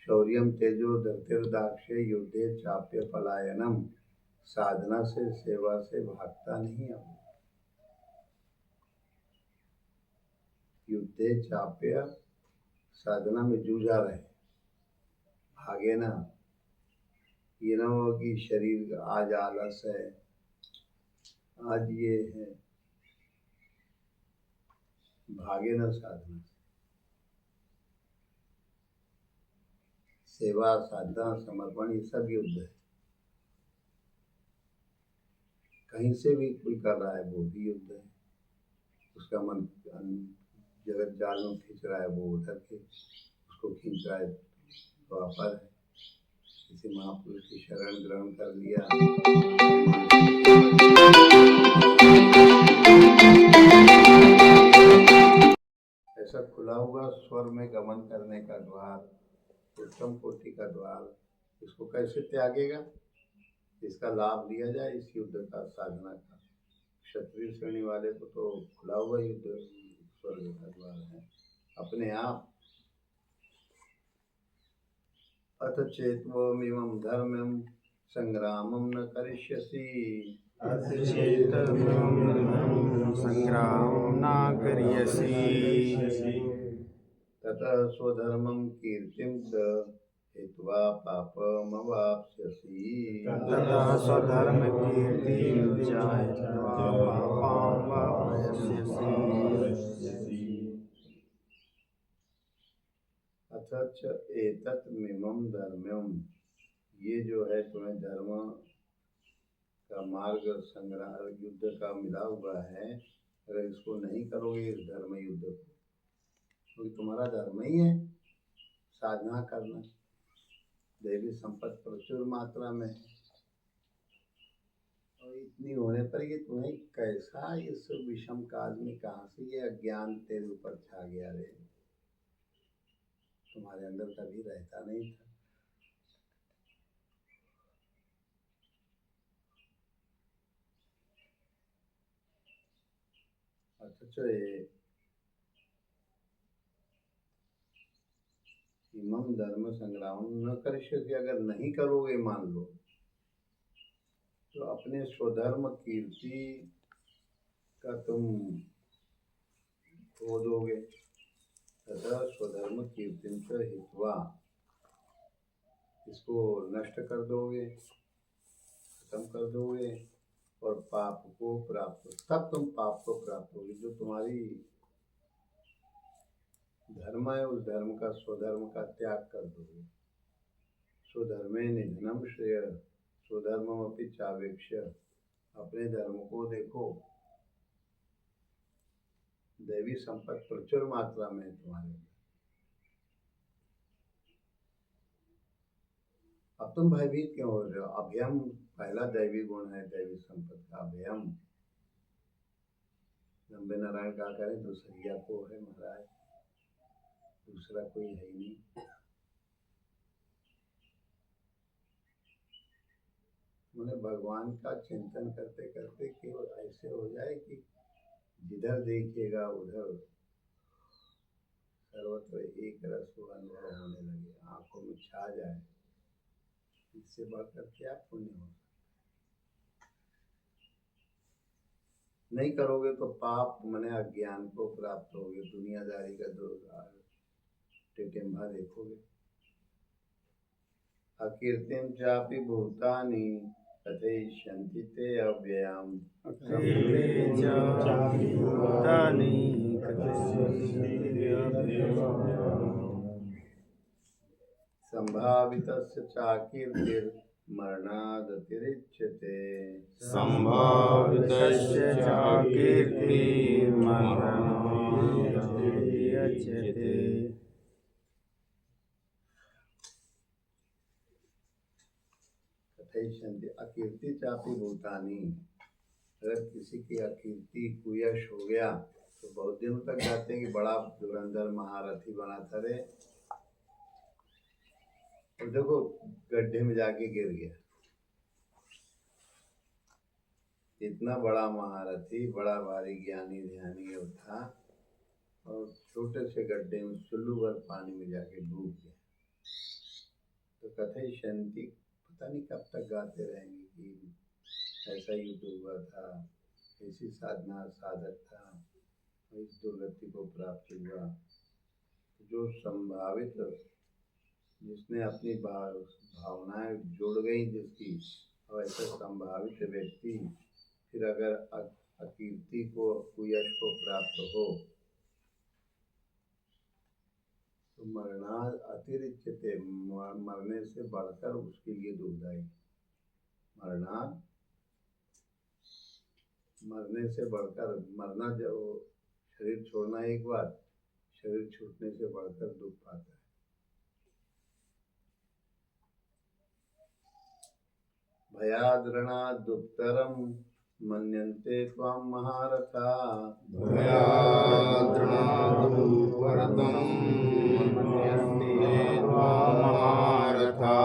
शौर्यम तेजो धृतिर्दाक्षे युद्धे चाप्य पलायनम, साधना से सेवा से भागता नहीं है। युद्धे चाप्य, साधना में जूझा रहे, भागे ना। ये ना हो कि शरीर आज आलस है, आज ये है, भागे ना साधना। सेवा साधना समर्पण ये सब युद्ध है। कहीं से भी कोई कर रहा है वो भी युद्ध है। उसका मन जगत जाल में खींच रहा है, वो उधर के उसको खींच रहा है, द्वापर है। किसी महापुरुष की शरण ग्रहण कर लिया, ऐसा खुला हुआ स्वर में गमन करने का द्वार, उत्तम कोटि का द्वार, इसको कैसे त्यागेगा? इसका लाभ लिया जाए इस युद्ध का, साधना का। क्षत्रिय श्रेणी वाले को तो खुला हुआ युद्ध स्वर्ग का द्वार है अपने आप। अथ चेत्वमिमं धर्मं संग्रामं न करिष्यसि, ततः स्वधर्मं कीर्तिं च हित्वा पापमवाप्स्यसि। अथच एतत् मिमं धर्म्यम, ये जो है तुम्हें धर्म का मार्ग और संग्राम युद्ध का मिला हुआ है, अगर इसको नहीं करोगे इस धर्म युद्ध को, क्योंकि तुम्हारा धर्म ही है साधना करना, देवी संपत्ति प्रचुर मात्रा में है, और इतनी होने पर ये तुम्हें कैसा इस विषम काल में कहाँ से ये अज्ञान तेरे ऊपर छा गया रे, तुम्हारे अंदर कभी रहता नहीं था। अथच इमं धर्म संग्राम न करिष्यति, अगर नहीं करोगे मान लो तो अपने स्वधर्म कीर्ति का तुम खो दोगे। तथा स्वधर्म कीर्तिं च हित्वा, इसको नष्ट कर दोगे, खत्म कर दोगे, और पाप को प्राप्त, तब तुम पाप को प्राप्त होगे। जो तुम्हारी धर्म है उस धर्म का, स्वधर्म का त्याग कर दोगे। स्वधर्मे निधनम श्रेय, स्वधर्ममपि चावेक्ष्य, अपने धर्म को देखो, दैवी संपत्ति प्रचुर मात्रा में है तुम्हारे अंदर। अब तुम भयभीत क्यों हो रहे हो? अभयम पहला दैवी गुण है, दैवी संपत्ति का अभयम। लंबे नारायण का करें दूसरिया को है महाराज, दूसरा कोई है ही नहीं। मैंने भगवान का चिंतन करते करते केवल ऐसे हो जाए कि जिधर देखिएगा उधर सर्वत्र एक रस अनुभव होने लगे, आंखों में छा जाए, इससे बढ़कर क्या पुण्य हो। नहीं करोगे तो पाप मने अज्ञान को प्राप्त होगे, दुनियादारी का टिटिम्भा देखोगे। अकीर्तिं चापि भूतानि कथयिष्यन्ति ते अव्ययम्, अकीर्तिं चापि भूतानि कथयिष्यन्ति ते अव्ययम्। संभावितस्य चाकीर्तिर्मरणादतिरिच्यते, संभावितस्य चाकीर्तिर्मरणादतिरिच्यते। कथयिष्यन्ति अकीर्ति चापि भूतानि, अगर किसी की अकीर्ति कुयश हो गया तो बहुत दिनों तक जाते हैं कि बड़ा धुरंधर महारथी बना था रे, और देखो गड्ढे में जाके गिर गया। इतना बड़ा महारथी, बड़ा भारी ज्ञानी ध्यानी वो था, और छोटे से गड्ढे में सुल्लू भर पानी में जाके डूब गया। तो कथयिष्यन्ति, पता नहीं कब तक गाते रहेंगे कि ऐसा युद्ध हुआ था, ऐसी साधना साधक था, इस दुर्गति को प्राप्त हुआ। जो संभावित, जिसने अपनी भावनाएं जुड़ गई जिसकी, और ऐसा संभावित व्यक्ति फिर अगर अकीर्ति को, कुयश को प्राप्त हो तो मरणाद अतिरिच्यते, मरने से बढ़कर उसके लिए दुखदायी। मरणाद, मरने से बढ़कर, मरना जब शरीर छोड़ना एक बात, शरीर छूटने से बढ़कर दुख पाता है। भयाद्रणाद् दुःखतरं मन्यन्ते त्वां महारथा, भयाद्रणाद् दुःखतरं मन्यन्ते त्वां महारथा।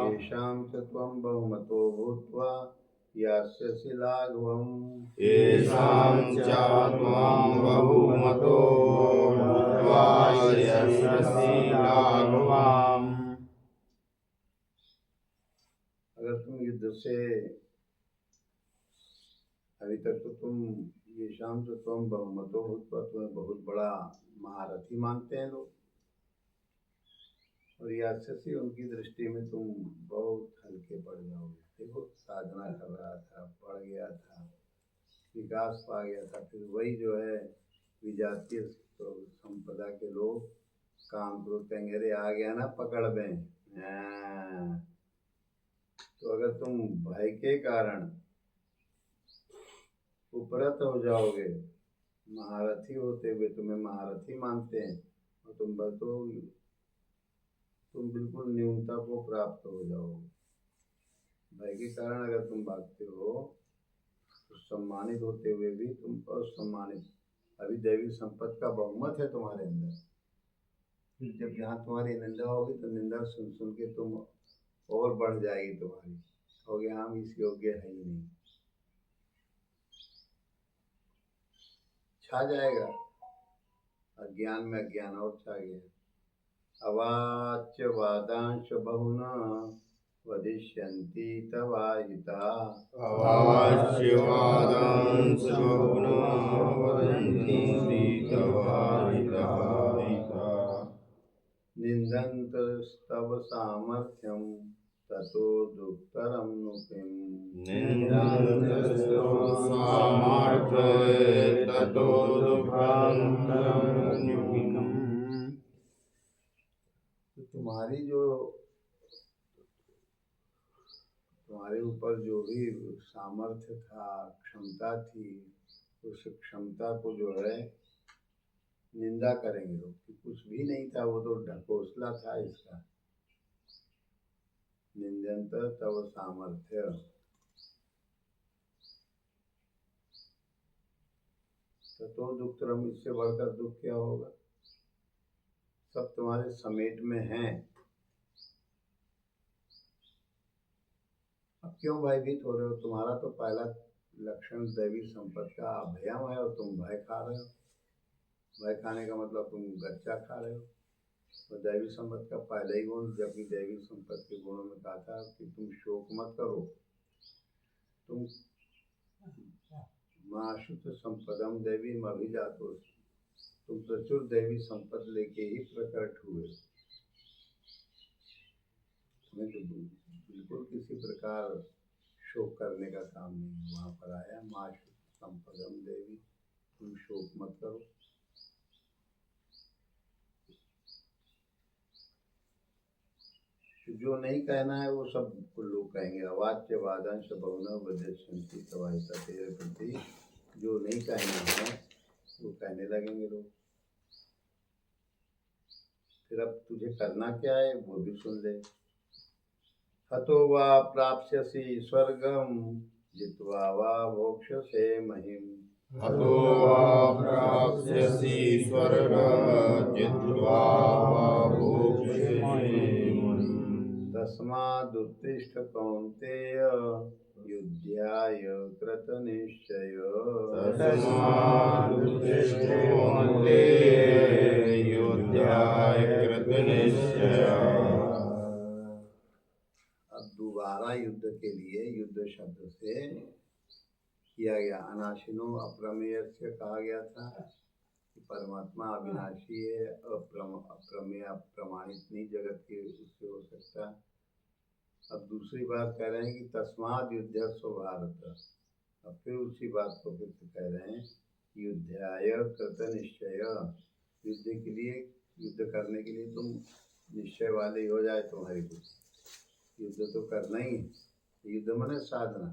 येषां च त्वं बहुमतो भूत्वा यास्यसि लाघवम्, येषां च त्वां बहुमतो भूत्वा यास्यसि लाघवम्। अगर तुम युद्ध से, अभी तक तो तुम ये शाम तो तुम बहुमतो भूत्वा, तुम्हें बहुत बड़ा महारथी मानते हैं लोग, और यास्यसि, उनकी दृष्टि में तुम बहुत हल्के पड़ जाओगे। देखो साधना कर रहा था, पढ़ गया था, विकास पा गया था, फिर वही जो है विजातीय संपदा के लोग काम क्रोध कहेंगे अरे आ गया ना पकड़ में। हाँ। तो अगर तुम भय के कारण उपरत हो जाओगे, महारथी होते हुए तुम्हें महारथी मानते हैं, और तुम बचोगे, तुम बिल्कुल न्यूनता को प्राप्त हो जाओगे। भय के कारण अगर तुम भागते हो तो सम्मानित होते हुए भी तुम असम्मानित। अभी दैवी संपत्ति का बहुमत है तुम्हारे अंदर। जब जहाँ तुम्हारी निंदा होगी तो निंदा सुन सुन के तुम और बढ़ जाएगी तुम्हारी, हो गया हम इस योग्य है ही नहीं, छा जाएगा। अज्ञान में अज्ञान और छा गया। अवाच्य वादांश बहुना वदिष्यन्ति तवाहिता। अवाच्यवादांश बहुना वदन्ति तवाहिताः। निन्दन्तस्तव सामर्थ्यं ततो दुःखतरं नु किम्। निन्दन्तस्तव सामर्थ्ये ततो दुःखं नु किम्। तुम्हारे ऊपर जो भी सामर्थ्य था, क्षमता थी, उस क्षमता को जो है निंदा करेंगे लोग कि कुछ भी नहीं था, वो तो ढकोसला था इसका। निंदन्त तव सामर्थ्य, तो दुःखतरम, इससे बढ़कर दुख क्या होगा। सब तुम्हारे समेट में हैं, अब क्यों भयभीत हो रहे हो। तुम्हारा तो पहला लक्षण दैवी संपत्ति का अभयम है और तुम भय खा रहे हो। भय खाने का मतलब तुम गच्चा खा रहे हो। और दैवी संपत्ति का पहला ही गुण, जबकि दैवी संपत्ति के गुणों में कहा था कि तुम शोक मत करो, तुम माँ शुद्ध संपदम देवी अभिजातो, तुम प्रचुर दैवी संपत्ति लेके ही प्रकट हुए। तुम्हें तो बिल्कुल किसी प्रकार शोक करने का काम नहीं। वहाँ पर आया माँ शुद्ध संपदम देवी, तुम शोक मत करो। जो नहीं कहना है वो सब लोग कहेंगे। अवाच्य वादांश बहुना वदिष्यन्ति तवाहिता, तेरे प्रति जो नहीं कहना है वो कहने लगेंगे लोग। फिर अब तुझे करना क्या है वो भी सुन ले। हतो वा प्राप्स्यसि स्वर्गम जित्वा वा भोक्ष्यसे महिम। हतो वा प्राप्स्यसि स्वर्गं जित्वा वा भोक्ष्यसे महिम्। तस्मादुत्तिष्ठ कौन्तेय युध्याय कृतनिश्चय। तस्मादुत्तिष्ठ कौन्तेय युध्याय कृतनिश्चय। अब दोबारा युद्ध के लिए युद्ध शब्द से किया गया। अनाशिनो अप्रमेय से कहा गया था कि परमात्मा अविनाशी है, अप्रमेय अप्रमाणित नहीं जगत के उससे हो सकता। अब दूसरी बात कह रहे हैं कि तस्माद युद्धस्व भारत। अब फिर उसी बात को फिर से कह रहे हैं, युद्धाय कृत निश्चय। युद्ध के लिए, युद्ध करने के लिए तुम निश्चय वाले हो जाए तुम्हारी कुछ। युद्ध तो करना ही है। युद्ध माने साधना,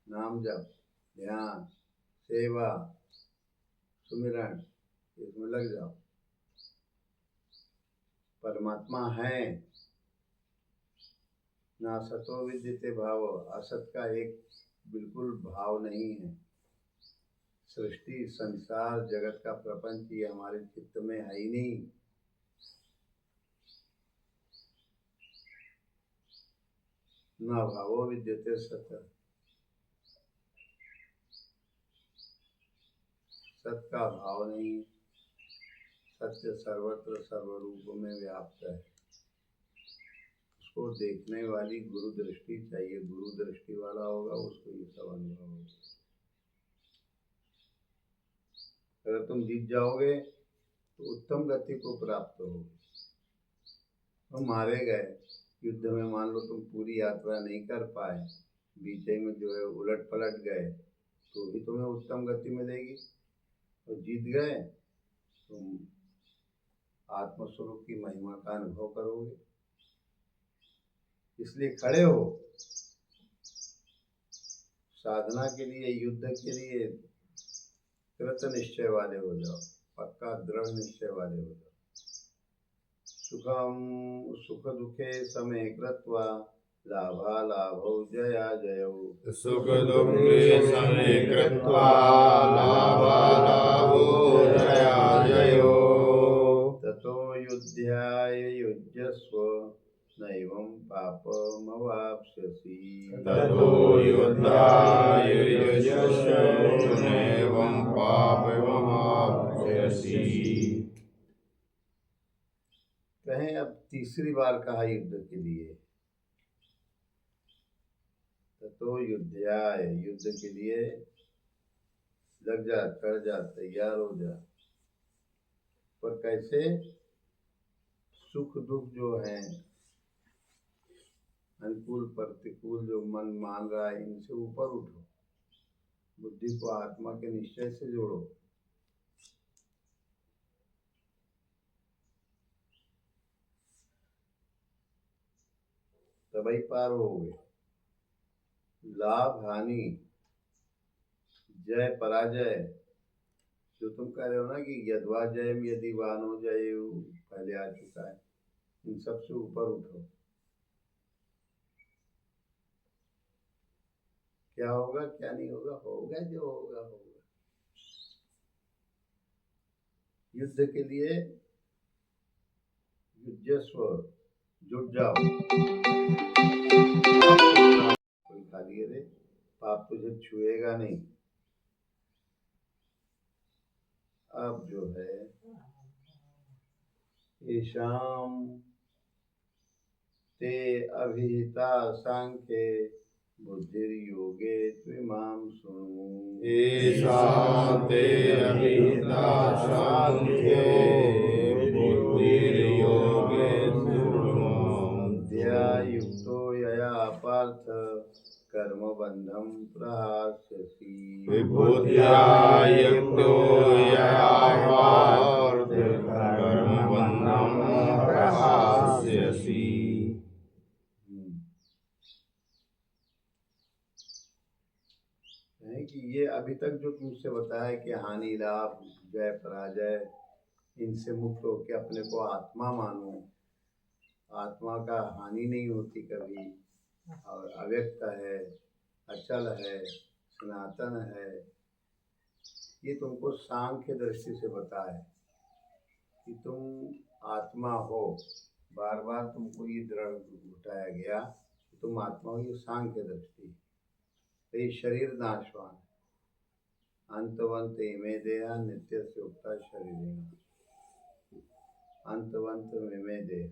नाम जप, ध्यान, सेवा, सुमिरन, इसमें लग जाओ। परमात्मा है ना, सतो विद्यते भाव, असत का एक बिल्कुल भाव नहीं है। सृष्टि, संसार, जगत का प्रपंच ये हमारे चित्त में है ही नहीं। न भावो विद्यते सत, सत का भाव नहीं। सत्य सर्वत्र सर्वरूप में व्याप्त है। उसको देखने वाली गुरु दृष्टि चाहिए। गुरु दृष्टि वाला होगा उसको ये सब अनुभव होगा। अगर तुम जीत जाओगे तो उत्तम गति को प्राप्त होगी। तुम मारे गए युद्ध में, मान लो तुम पूरी यात्रा नहीं कर पाए, बीच में जो है उलट पलट गए, तो भी तुम्हें उत्तम गति मिलेगी। और जीत गए तुम आत्मस्वरूप की महिमा का अनुभव करोगे। इसलिए खड़े हो, साधना के लिए, युद्ध के लिए कृत निश्चय वाले हो जाओ, पक्का दृढ़ निश्चय वाले हो जाओ। सुख दुखे समे कृत्वा लाभा लाभौ जया जयौ। सुख दुःखे समे कृत्वा लाभालाभो जयाजयो। ततो युध्याय युज्यस्व नैवं पापमवाप्स्यसि। ततो युद्धाय युज्यस्व नैवं पापमवाप्स्यसि। कहें अब तीसरी बार कहा युद्ध के लिए। ततो युध्याय, युद्ध के लिए लग जा, कर जा, तैयार हो जा। पर कैसे? सुख दुख जो है, अनुकूल प्रतिकूल जो मन मान रहा है, इनसे ऊपर उठो, बुद्धि को आत्मा के निश्चय से जोड़ो। तभी पार होगे। लाभ हानि, जय पराजय, जो तुम कह रहे हो ना कि यद्वा जयम यदि वानो जयेयु, पहले आ चुका है, इन सब से ऊपर उठो। क्या होगा क्या नहीं होगा, होगा जो होगा होगा। युद्ध के लिए युज्यस्व, जुट जाओ। कोई खाली रे, पाप तुझे छुएगा नहीं। अब जो है ईशाम ते अभिहिता सांख्ये बुद्धिर्योगे त्विमां शृणु। येषां ते अभिहिता सांख्ये बुद्धिर्योगे शृणु। बुद्ध्या युक्तो यया पार्थ कर्मबन्धं प्रहास्यसि। विबुद्ध्या युक्तो यया पार्थ कर्मबन्धं प्रहास्यसि। है कि ये अभी तक जो तुमसे बताया कि हानि लाभ जय पराजय, इनसे मुक्त होकर अपने को आत्मा मानो। आत्मा का हानि नहीं होती कभी, और अव्यक्त है, अचल है, सनातन है। ये तुमको सांख्य दृष्टि से बताया कि तुम आत्मा हो। बार बार तुमको ये दृढ़ बताया गया कि तुम आत्मा हो, ये सांख्य दृष्टि। तो ये शरीर नाशवान, अंतवंत इमे देहा नित्य से उक्ता शरीर, अंतवंत इमे देह।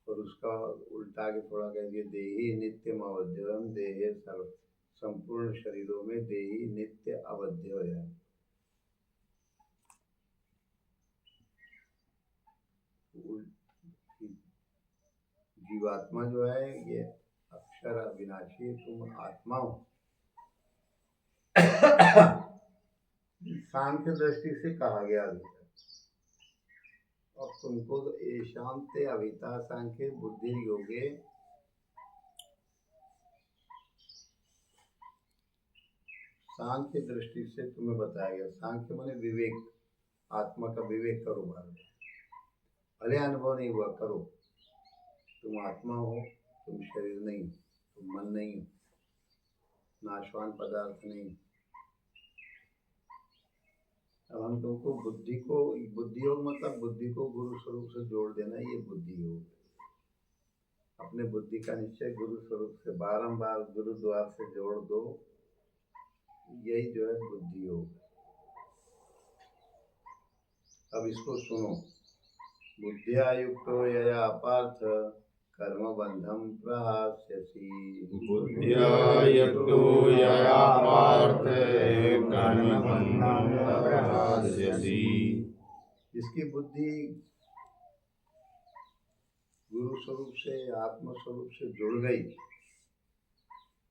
और उसका उल्टा के थोड़ा कह दिया, देही नित्यम अवध्यम देहे सर्व, संपूर्ण शरीरों में देही नित्य अवध्य है। जीवात्मा जो है ये अक्षर अविनाशी, तुम आत्मा हो। सांख्य दृष्टि से कहा गया अभी तक, और तुमको तो येषां ते अभिहिता सांख्ये बुद्धिर्योगे, सांख्य दृष्टि से तुम्हें बताया गया। सांख्य माने विवेक, आत्मा का विवेक करो। भले अनुभव नहीं हुआ, करो। तुम आत्मा हो, तुम शरीर नहीं, तुम मन नहीं, नाशवान पदार्थ नहीं। अब हम तुमको बुद्धि योग मतलब बुद्धि को गुरु स्वरूप से जोड़ देना, ये बुद्धि योग। अपने बुद्धि का निश्चय गुरु स्वरूप से बारंबार गुरुद्वार से जोड़ दो, यही जो है बुद्धि योग। अब इसको सुनो। बुद्धिया युक्तो यया पार्थ कर्मबन्धं प्रहास्यसि। बुद्ध्या युक्तो यया पार्थ कर्मबन्धं प्रहास्यसि। जिसकी बुद्धि गुरु स्वरूप से, आत्म स्वरूप से जुड़ गई,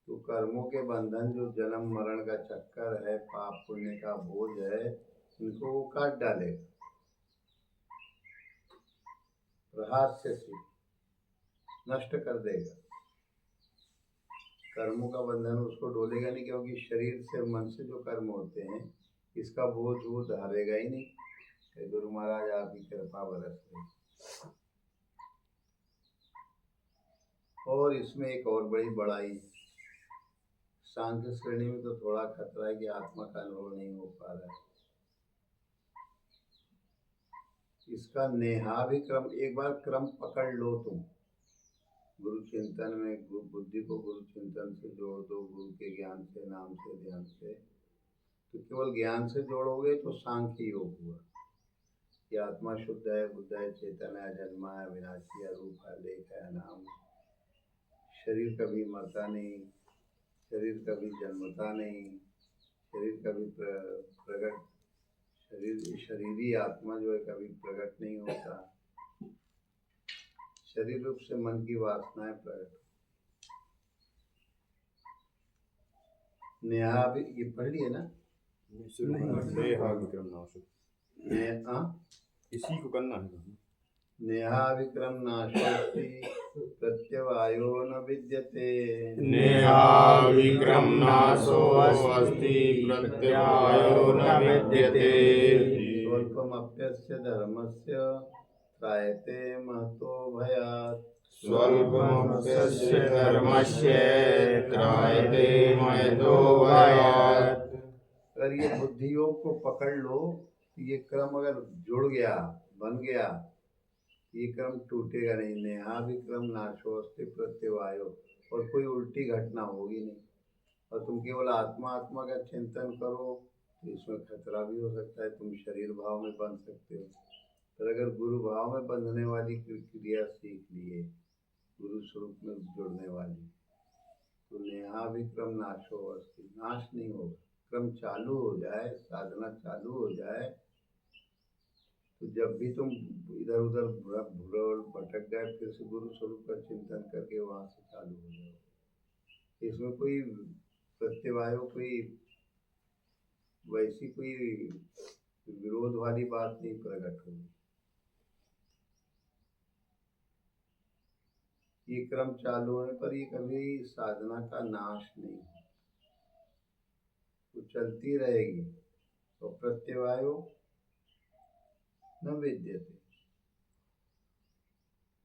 तो कर्मों के बंधन, जो जन्म मरण का चक्कर है, पाप पुण्य का बोझ है, इनको वो काट डालेगा। प्रहास्यसि, नष्ट कर देगा। कर्मों का बंधन उसको डोलेगा नहीं, क्योंकि शरीर से मन से जो कर्म होते हैं इसका बोझ वो धारेगा ही नहीं। कि गुरु महाराज आपकी कृपा बरस रही। और इसमें एक और बड़ी बड़ाई, सांख्य श्रेणी में तो थोड़ा खतरा है कि आत्मा का अनुभव नहीं हो पा रहा है। इसका नेहाभिक्रम, एक बार क्रम पकड़ लो तुम, गुरु चिंतन में बुद्धि को गुरु चिंतन से जोड़ दो, गुरु के ज्ञान से, नाम से, ध्यान से। तो केवल ज्ञान से जोड़ोगे तो सांख्य योग हुआ कि आत्मा शुद्ध है, बुद्ध है, चेतन है, जन्मा है, विनाशी है, रूप है, लेख है, नाम। शरीर कभी मरता नहीं, शरीर कभी जन्मता नहीं, शरीर कभी प्रकट, शरीरी आत्मा जो है कभी प्रकट नहीं होता। शरीर रूप से मन की वासनाएं प्रकट। नेहा भी ये पढ़ लिए ना? नेहाभिक्रम नाश, इसी को करना है। नेहाभिक्रम नाशोस्ति प्रत्यवायो न विद्यते। नेहाभिक्रम नाशो अस्ति प्रत्यवायो न विद्यते। स्वल्पमप्यस्य धर्मस्य त्रायते महतो भयात्। स्वल्पमप्यस्य धर्मस्य त्रायते महतो भयात्। अगर ये बुद्धि योग को पकड़ लो, ये क्रम अगर जुड़ गया, बन गया, ये क्रम टूटेगा नहीं। नेहाभिक्रम नाशो अस्ति प्रत्यवायो, और कोई उल्टी घटना होगी नहीं। और तुम केवल आत्मा आत्मा का चिंतन करो तो इसमें खतरा भी हो सकता है, तुम शरीर भाव में बंध सकते हो। पर अगर गुरु भाव में बंधने वाली क्रिया सीख लिए, गुरु स्वरूप में जुड़ने वाली, तो नेहाभिक्रम नाशो अस्ति, नाश नहीं होगा। क्रम चालू हो जाए, साधना चालू हो जाए, तो जब भी तुम इधर उधर भटक गए, फिर से गुरु स्वरूप का चिंतन करके वहाँ से चालू हो जाओ। इसमें कोई प्रत्यवायो, कोई वैसी कोई विरोध वाली बात नहीं प्रकट होगी। ये क्रम चालू होने पर ये कभी साधना का नाश नहीं है, तो चलती रहेगी। तो प्रत्यवायो न विद्यते,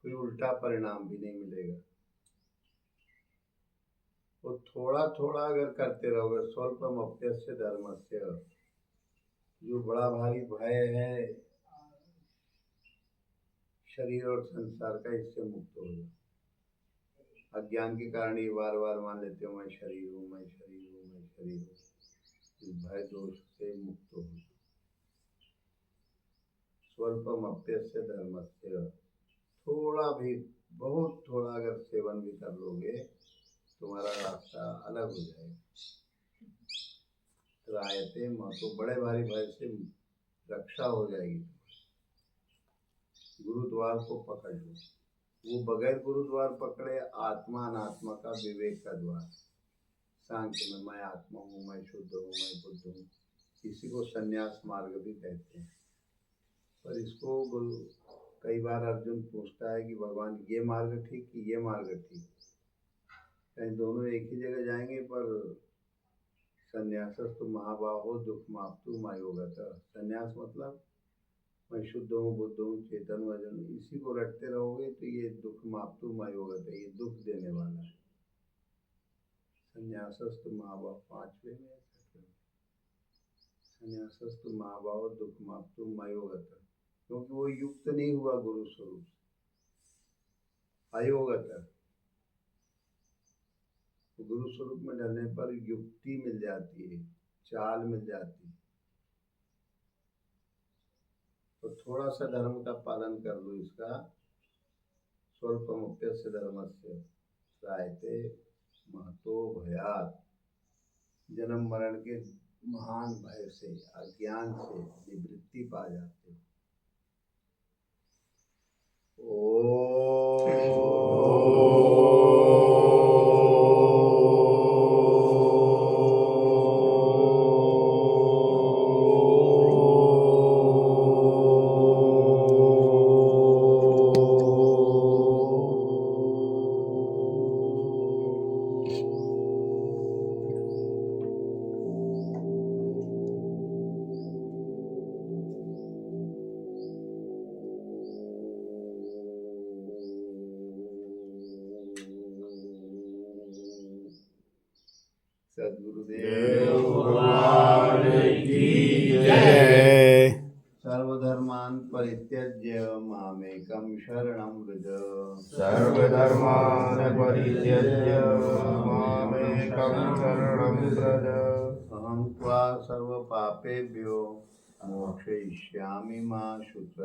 कोई उल्टा परिणाम भी नहीं मिलेगा। तो थोड़ा थोड़ा अगर करते रहोगे, स्वल्पम अप्यस्य धर्मस्य, जो बड़ा भारी भय है शरीर और संसार का, इससे मुक्त हो जाओ। अज्ञान के कारण ये बार बार मान लेते हो मैं शरीर हूँ, मैं शरीर हूँ, मैं शरीर हूँ। इस भय दोष से मुक्त हो जाओ। स्वल्पम अप्यस्य धर्मस्य, थोड़ा भी, बहुत थोड़ा अगर सेवन भी कर लोगे, तुम्हारा रास्ता अलग हो जाएगा। त्रायते महतो, बड़े भारी भय से रक्षा हो जाएगी। गुरुद्वार को पकड़ लो। वो बगैर गुरुद्वार पकड़े आत्मा अनात्मा का विवेक का द्वार। सांख्य में मैं आत्मा हूँ, मैं शुद्ध हूँ, मैं बुद्ध हूँ, इसी को संन्यास मार्ग भी कहते हैं। पर इसको कई बार अर्जुन पूछता है कि भगवान ये मार्ग ठीक कि ये मार्ग ठीक? कहीं दोनों एक ही जगह जाएंगे, पर संन्यासस्तु महाबाहो दुःखमाप्तु मायोगतः। संन्यास मतलब मैं शुद्ध हूँ, बुद्ध हूँ, चेतन हूँ, अजन हूँ, इसी को रटते रहोगे तो ये दुःखमाप्तु मायोगतः, ये दुख देने वाला है। संन्यासस्तु महाबाहो, पांचवें में संन्यासस्तु महाबाहो दुःखमाप्तु मायोगतः, क्योंकि वो युक्त नहीं हुआ गुरु स्वरूप से, अयोगतः। गुरु स्वरूप में ढलने पर युक्ति मिल जाती है, चाल मिल जाती है। तो थोड़ा सा धर्म का पालन कर लो इसका। स्वल्पमप्यस्य धर्मस्य त्रायते महतो भयात्, जन्म मरण के महान भय से, अज्ञान से निवृत्ति पा जाते हो। सद्गुरुदेव भगवान की जय। जय। सर्वधर्मान् परित्यज्य मामेकं शरणं व्रज। सर्वधर्मान् परित्यज्य मामेकं शरणं व्रज। अहं त्वा सर्वपापेभ्यो मोक्षयिष्यामि मा शुच।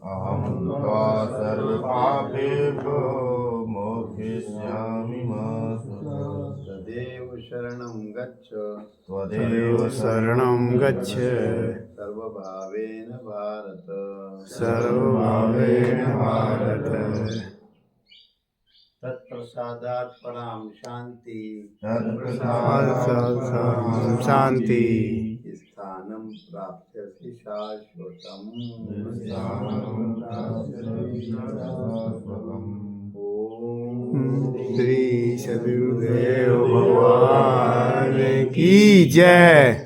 अहं त्वा सर्वपापेभ्यो मोक्षयिष्यामि मा शुच। तदेव शरणं गच्छ त्वदेव शरणं गच्छ सर्वभावेन भारत। सर्वभावेन भारत। तत्प्रसादात् परां शान्ति तत्प्रसादात् शान्ति स्थानं प्राप्स्यसि शाश्वतम्। श्री सद्गुरुदेव भगवान की जय।